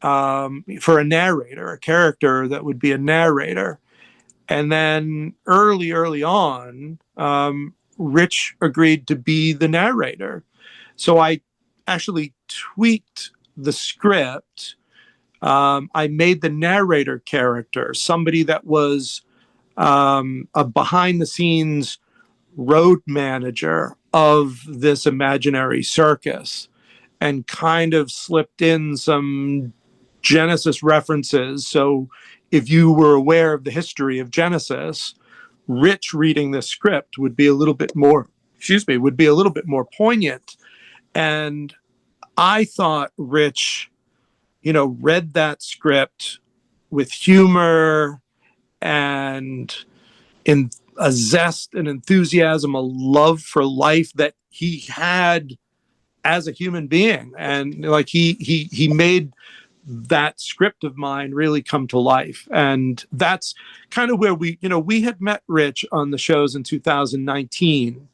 for a narrator, a character that would be a narrator. And then early on, Rich agreed to be the narrator. So I actually tweaked the script. I made the narrator character somebody that was a behind the scenes road manager of this imaginary circus, and kind of slipped in some Genesis references. So if you were aware of the history of Genesis, Rich reading the script would be a little bit more, poignant. And I thought Rich, read that script with humor and in a zest and enthusiasm, a love for life that he had as a human being. And like he made that script of mine really come to life. And that's kind of where we had met Rich on the shows in 2019.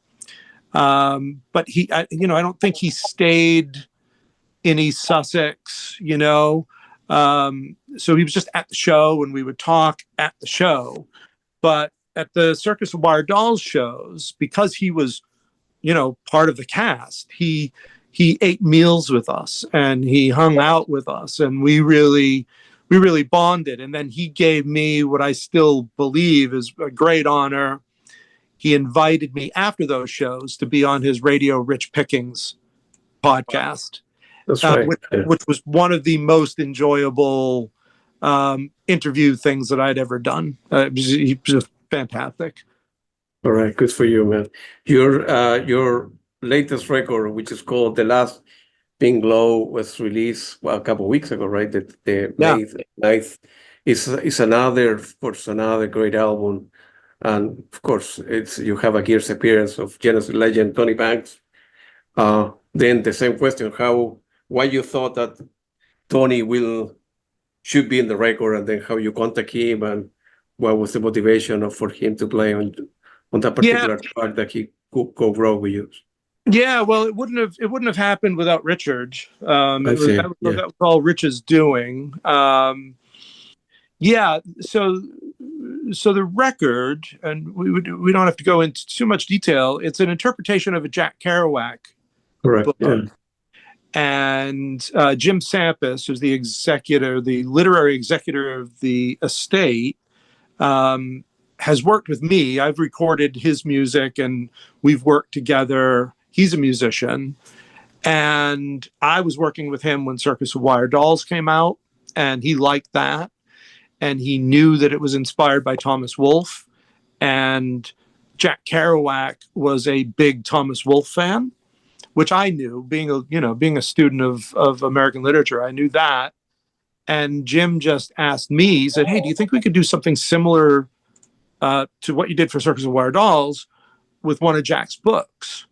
But I don't think he stayed in East Sussex, so he was just at the show and we would talk at the show. But at the Circus of Wire Dolls shows, because he was, part of the cast, he ate meals with us and he hung out with us, and we really bonded. And then he gave me what I still believe is a great honor. He invited me after those shows to be on his Radio Rich Pickings podcast. That's right. Which was one of the most enjoyable interview things that I'd ever done. He was just fantastic. All right, good for you, man. Your latest record, which is called "The Last Pink Glow," was released a couple of weeks ago, right? The May 9th is another great album, and of course, you have a guest appearance of Genesis legend Tony Banks. Then the same question: why you thought that Tony should be in the record, and then how you contact him, and what was the motivation for him to play on that particular track that he co-wrote with you? Yeah, well, it wouldn't have happened without Richard. That was all Rich's doing. So the record, and we don't have to go into too much detail. It's an interpretation of a Jack Kerouac book. Yeah. And Jim Sampas, who's the literary executor of the estate, has worked with me. I've recorded his music and we've worked together. He's a musician. And I was working with him when Circus of Wire Dolls came out, and he liked that. And he knew that it was inspired by Thomas Wolfe. And Jack Kerouac was a big Thomas Wolfe fan, which I knew, being a student of American literature. I knew that. And Jim just asked me, he said, "Hey, do you think we could do something similar to what you did for Circus of Wire Dolls with one of Jack's books?"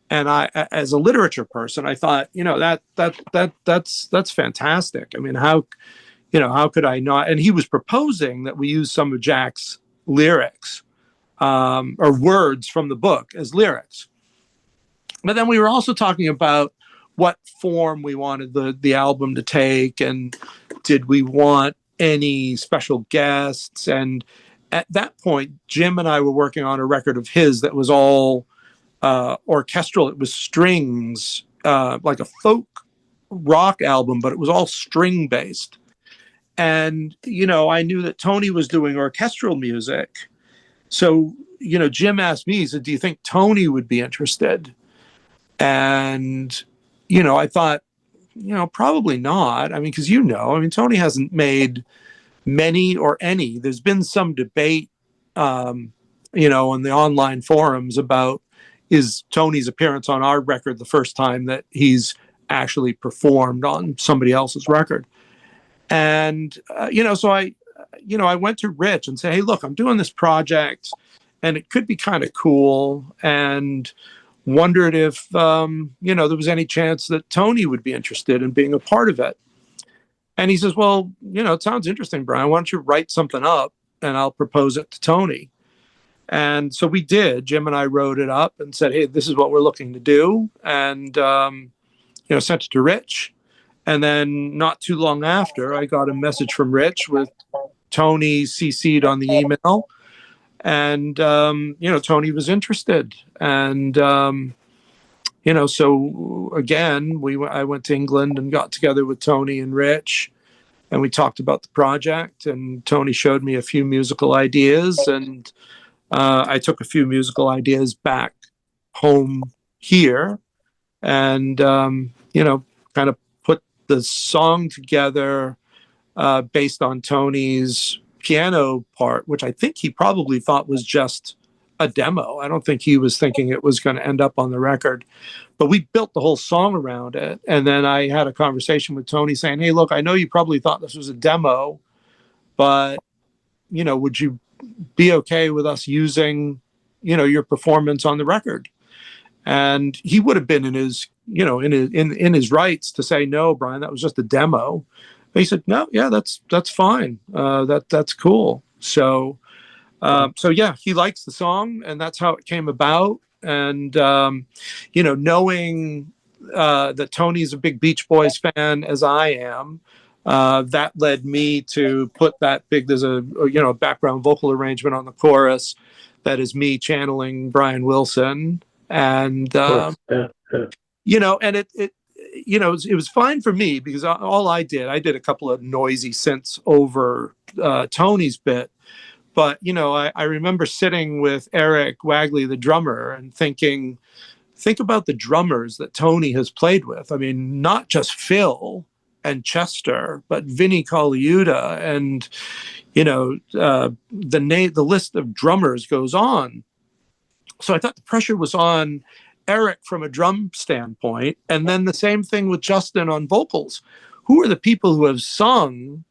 And I, as a literature person, I thought, that's fantastic. I mean, how could I not? And he was proposing that we use some of Jack's lyrics or words from the book as lyrics. But then we were also talking about what form we wanted the album to take, and did we want any special guests? And at that point, Jim and I were working on a record of his that was all orchestral. It was strings, like a folk rock album, but it was all string based. And, I knew that Tony was doing orchestral music. So, Jim asked me, he said, "Do you think Tony would be interested?" And, I thought, probably not. I mean, because Tony hasn't made many or any. There's been some debate, on the online forums about, is Tony's appearance on our record the first time that he's actually performed on somebody else's record? And, so I went to Rich and said, "Hey, look, I'm doing this project and it could be kind of cool." And wondered if, there was any chance that Tony would be interested in being a part of it. And he says, well, it sounds interesting, Brian. Why don't you write something up and I'll propose it to Tony? And so we did. Jim and I wrote it up and said, hey, this is what we're looking to do. And, sent it to Rich. And then not too long after, I got a message from Rich with Tony CC'd on the email. And, Tony was interested. And, so again, I went to England and got together with Tony and Rich. And we talked about the project. And Tony showed me a few musical ideas. And I took a few musical ideas back home here and, kind of put the song together based on Tony's piano part, which I think he probably thought was just a demo. I don't think he was thinking it was going to end up on the record. But we built the whole song around it. And then I had a conversation with Tony saying, hey, look, I know you probably thought this was a demo, but, would you be okay with us using, your performance on the record? And he would have been in his, in his rights to say, no, Brian, that was just a demo. But he said, no, yeah, that's fine. That's cool. So yeah, he likes the song, and that's how it came about. And, knowing that Tony's a big Beach Boys fan, as I am, that led me to put there's a background vocal arrangement on the chorus that is me channeling Brian Wilson. And, and it was fine for me because all I did a couple of noisy synths over Tony's bit. But, I remember sitting with Eric Wagley, the drummer, and think about the drummers that Tony has played with. I mean, not just Phil and Chester, but Vinnie Colaiuta, and the list of drummers goes on. So I thought the pressure was on Eric from a drum standpoint, and then the same thing with Justin on vocals. Who are the people who have sung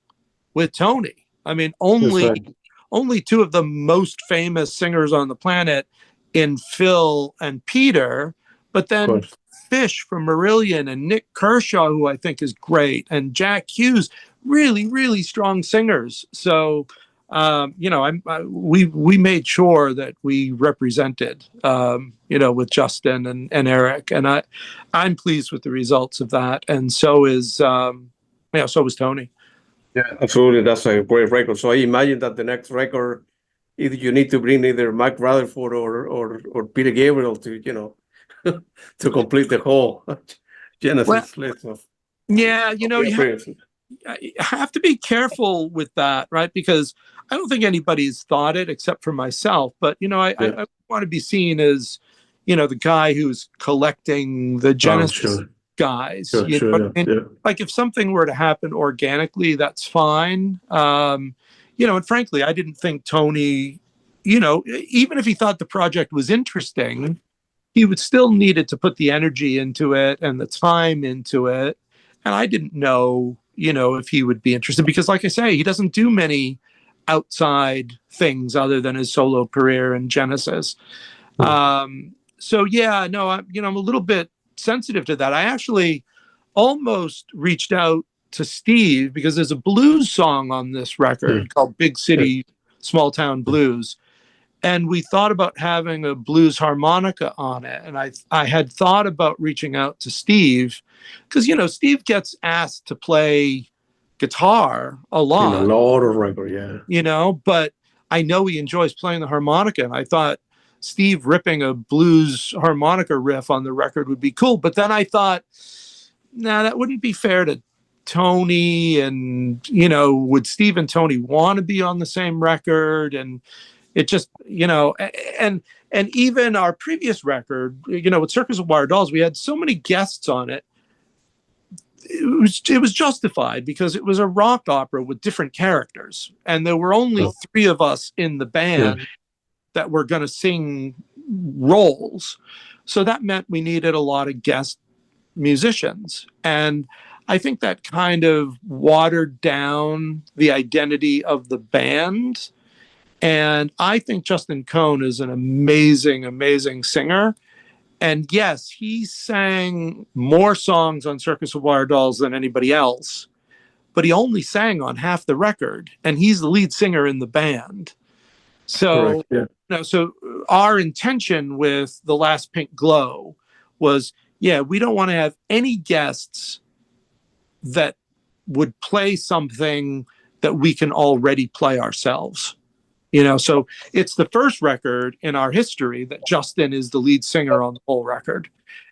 with Tony? I mean, only two of the most famous singers on the planet in Phil and Peter, but then Fish from Marillion and Nick Kershaw, who I think is great, and Jack Hughes, really, really strong singers. So, we made sure that we represented, with Justin and Eric, and I'm pleased with the results of that, and so is Tony. Yeah, absolutely. That's a great record. So I imagine that the next record, either you need to bring either Mike Rutherford or Peter Gabriel to to complete the whole Genesis list of. Yeah, I have to be careful with that, right? Because I don't think anybody's thought it except for myself. But I want to be seen as the guy who's collecting the Genesis guys. Sure, Like if something were to happen organically, that's fine. And frankly, I didn't think Tony, even if he thought the project was interesting, he would still needed to put the energy into it and the time into it. And I didn't know, if he would be interested because, like I say, he doesn't do many outside things other than his solo career in Genesis. So yeah, no, I'm a little bit sensitive to that. I actually almost reached out to Steve because there's a blues song on this record called Big City Small Town Blues. And we thought about having a blues harmonica on it. And I had thought about reaching out to Steve because, Steve gets asked to play guitar a lot. In a lot of records, yeah. But I know he enjoys playing the harmonica. And I thought Steve ripping a blues harmonica riff on the record would be cool. But then I thought, that wouldn't be fair to Tony. And, would Steve and Tony want to be on the same record? And it just, and even our previous record, with Circus of Wild Dolls, we had so many guests on it. It was justified because it was a rock opera with different characters. And there were only three of us in the band that were going to sing roles. So that meant we needed a lot of guest musicians. And I think that kind of watered down the identity of the band. And I think Justin Cohn is an amazing, amazing singer. And yes, he sang more songs on Circus of Wire Dolls than anybody else. but he only sang on half the record, and he's the lead singer in the band. So, Correct. Yeah. so our intention with The Last Pink Glow was, we don't want to have any guests that would play something that we can already play ourselves. So it's the first record in our history that Justin is the lead singer on the whole record.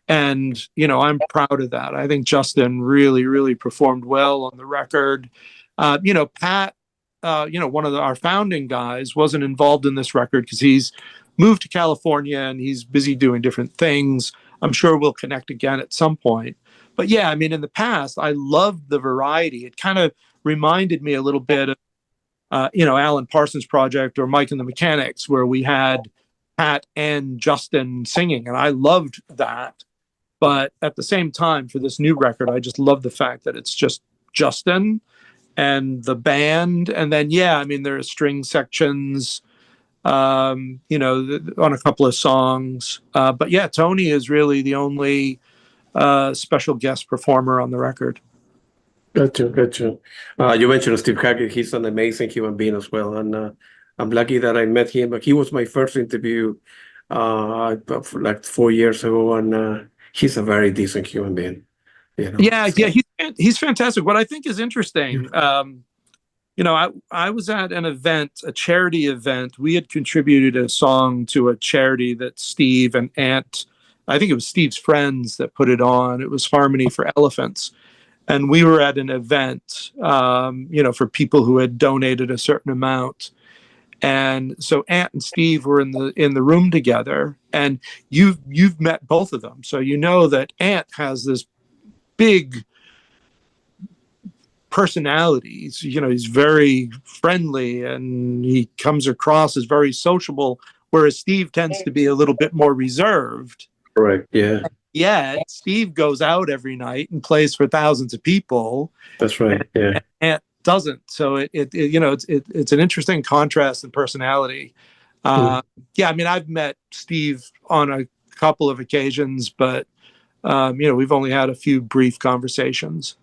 And, I'm proud of that. I think Justin really, really performed well on the record. Pat, one of our founding guys, wasn't involved in this record because he's moved to California and he's busy doing different things. I'm sure we'll connect again at some point. But yeah, I mean, in the past, I loved the variety. It kind of reminded me a little bit of, Alan Parsons' project or Mike and the Mechanics, where we had Pat and Justin singing, and I loved that. But at the same time, for this new record, I just love the fact that it's just Justin and the band. And then, there are string sections, on a couple of songs. But yeah, Tony is really the only special guest performer on the record. Gotcha. You mentioned Steve Hackett. He's an amazing human being as well. And I'm lucky that I met him. He was my first interview like 4 years ago. And he's a very decent human being. He's fantastic. What I think is interesting, I was at an event, a charity event. We had contributed a song to a charity that Steve and Ant, I think it was Steve's friends that put it on. It was Harmony for Elephants. And we were at an event, for people who had donated a certain amount. And so Ant and Steve were in the room together, and you've met both of them. So you know that Ant has this big personality. He's very friendly and he comes across as very sociable, whereas Steve tends to be a little bit more reserved. Correct. Yeah. Yet Steve goes out every night and plays for thousands of people. That's right. Yeah. And doesn't. So it's an interesting contrast in personality. I've met Steve on a couple of occasions, but we've only had a few brief conversations.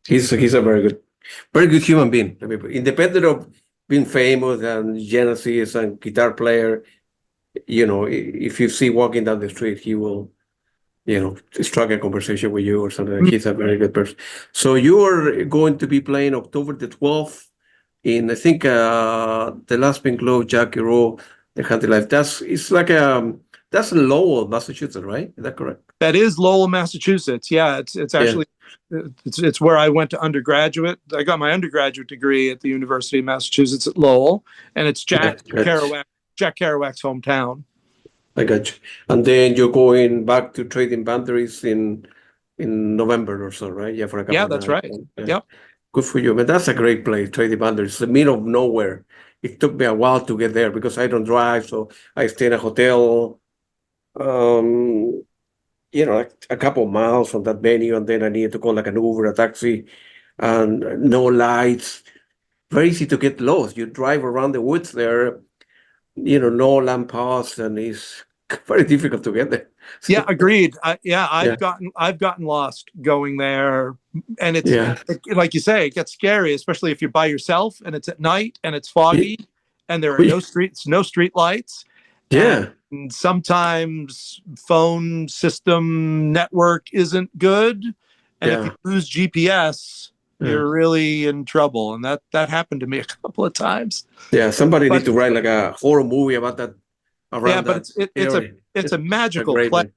He's a very good human being. I mean, independent of being famous and Genesis and guitar player, if you see walking down the street, he will, strike a conversation with you or something. He's a very good person. So you are going to be playing October the 12th in, I think, the Last Pink Glow, Jackie Rowe, the Country Life. That's in Lowell, Massachusetts, right? Is that correct? That is Lowell, Massachusetts. Yeah, it's actually it's where I went to undergraduate. I got my undergraduate degree at the University of Massachusetts at Lowell, and it's Jack Kerouac's hometown. I got you. And then you're going back to Trading Boundaries in November or so, right? Yeah, for a couple of that's nights. right. Yep. Good for you, man. That's a great place, Trading Boundaries. It's the middle of nowhere. It took me a while to get there because I don't drive, so I stay in a hotel, like a couple of miles from that venue, and then I needed to call like an Uber, a taxi, and no lights. Very easy to get lost. You drive around the woods there, no lampposts, and it's very difficult to get there. So, yeah, agreed. I've gotten lost going there, and it's like you say, it gets scary, especially if you're by yourself and it's at night and it's foggy and there are no street lights. Yeah. And sometimes phone system network isn't good, and if you lose GPS, you're really in trouble. And that happened to me a couple of times. Yeah, somebody need to write like a horror movie about that. It's a magical place.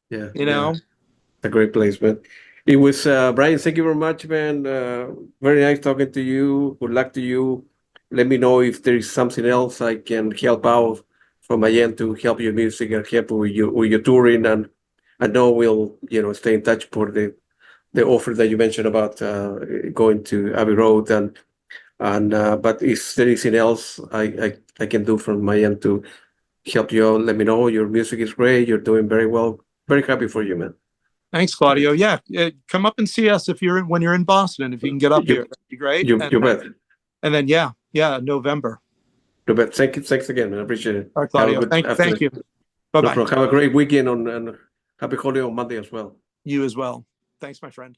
Yeah, a great place, man. It was Brian. Thank you very much, man. Very nice talking to you. Good luck to you. Let me know if there is something else I can help out from my end to help your music and help with your touring. And I know we'll stay in touch for the offer that you mentioned about going to Abbey Road and but if there is anything else I can do from my end to help you out, let me know. Your music is great. You're doing very well. Very happy for you, man. Thanks, Claudio. Yeah, come up and see us when you're in Boston. If you can get up here, that'd be great. You bet. And then November. You bet. Thanks again, man. I appreciate it. All right, Claudio. Thank you. Bye-bye. Have a great weekend and happy holiday on Monday as well. You as well. Thanks, my friend.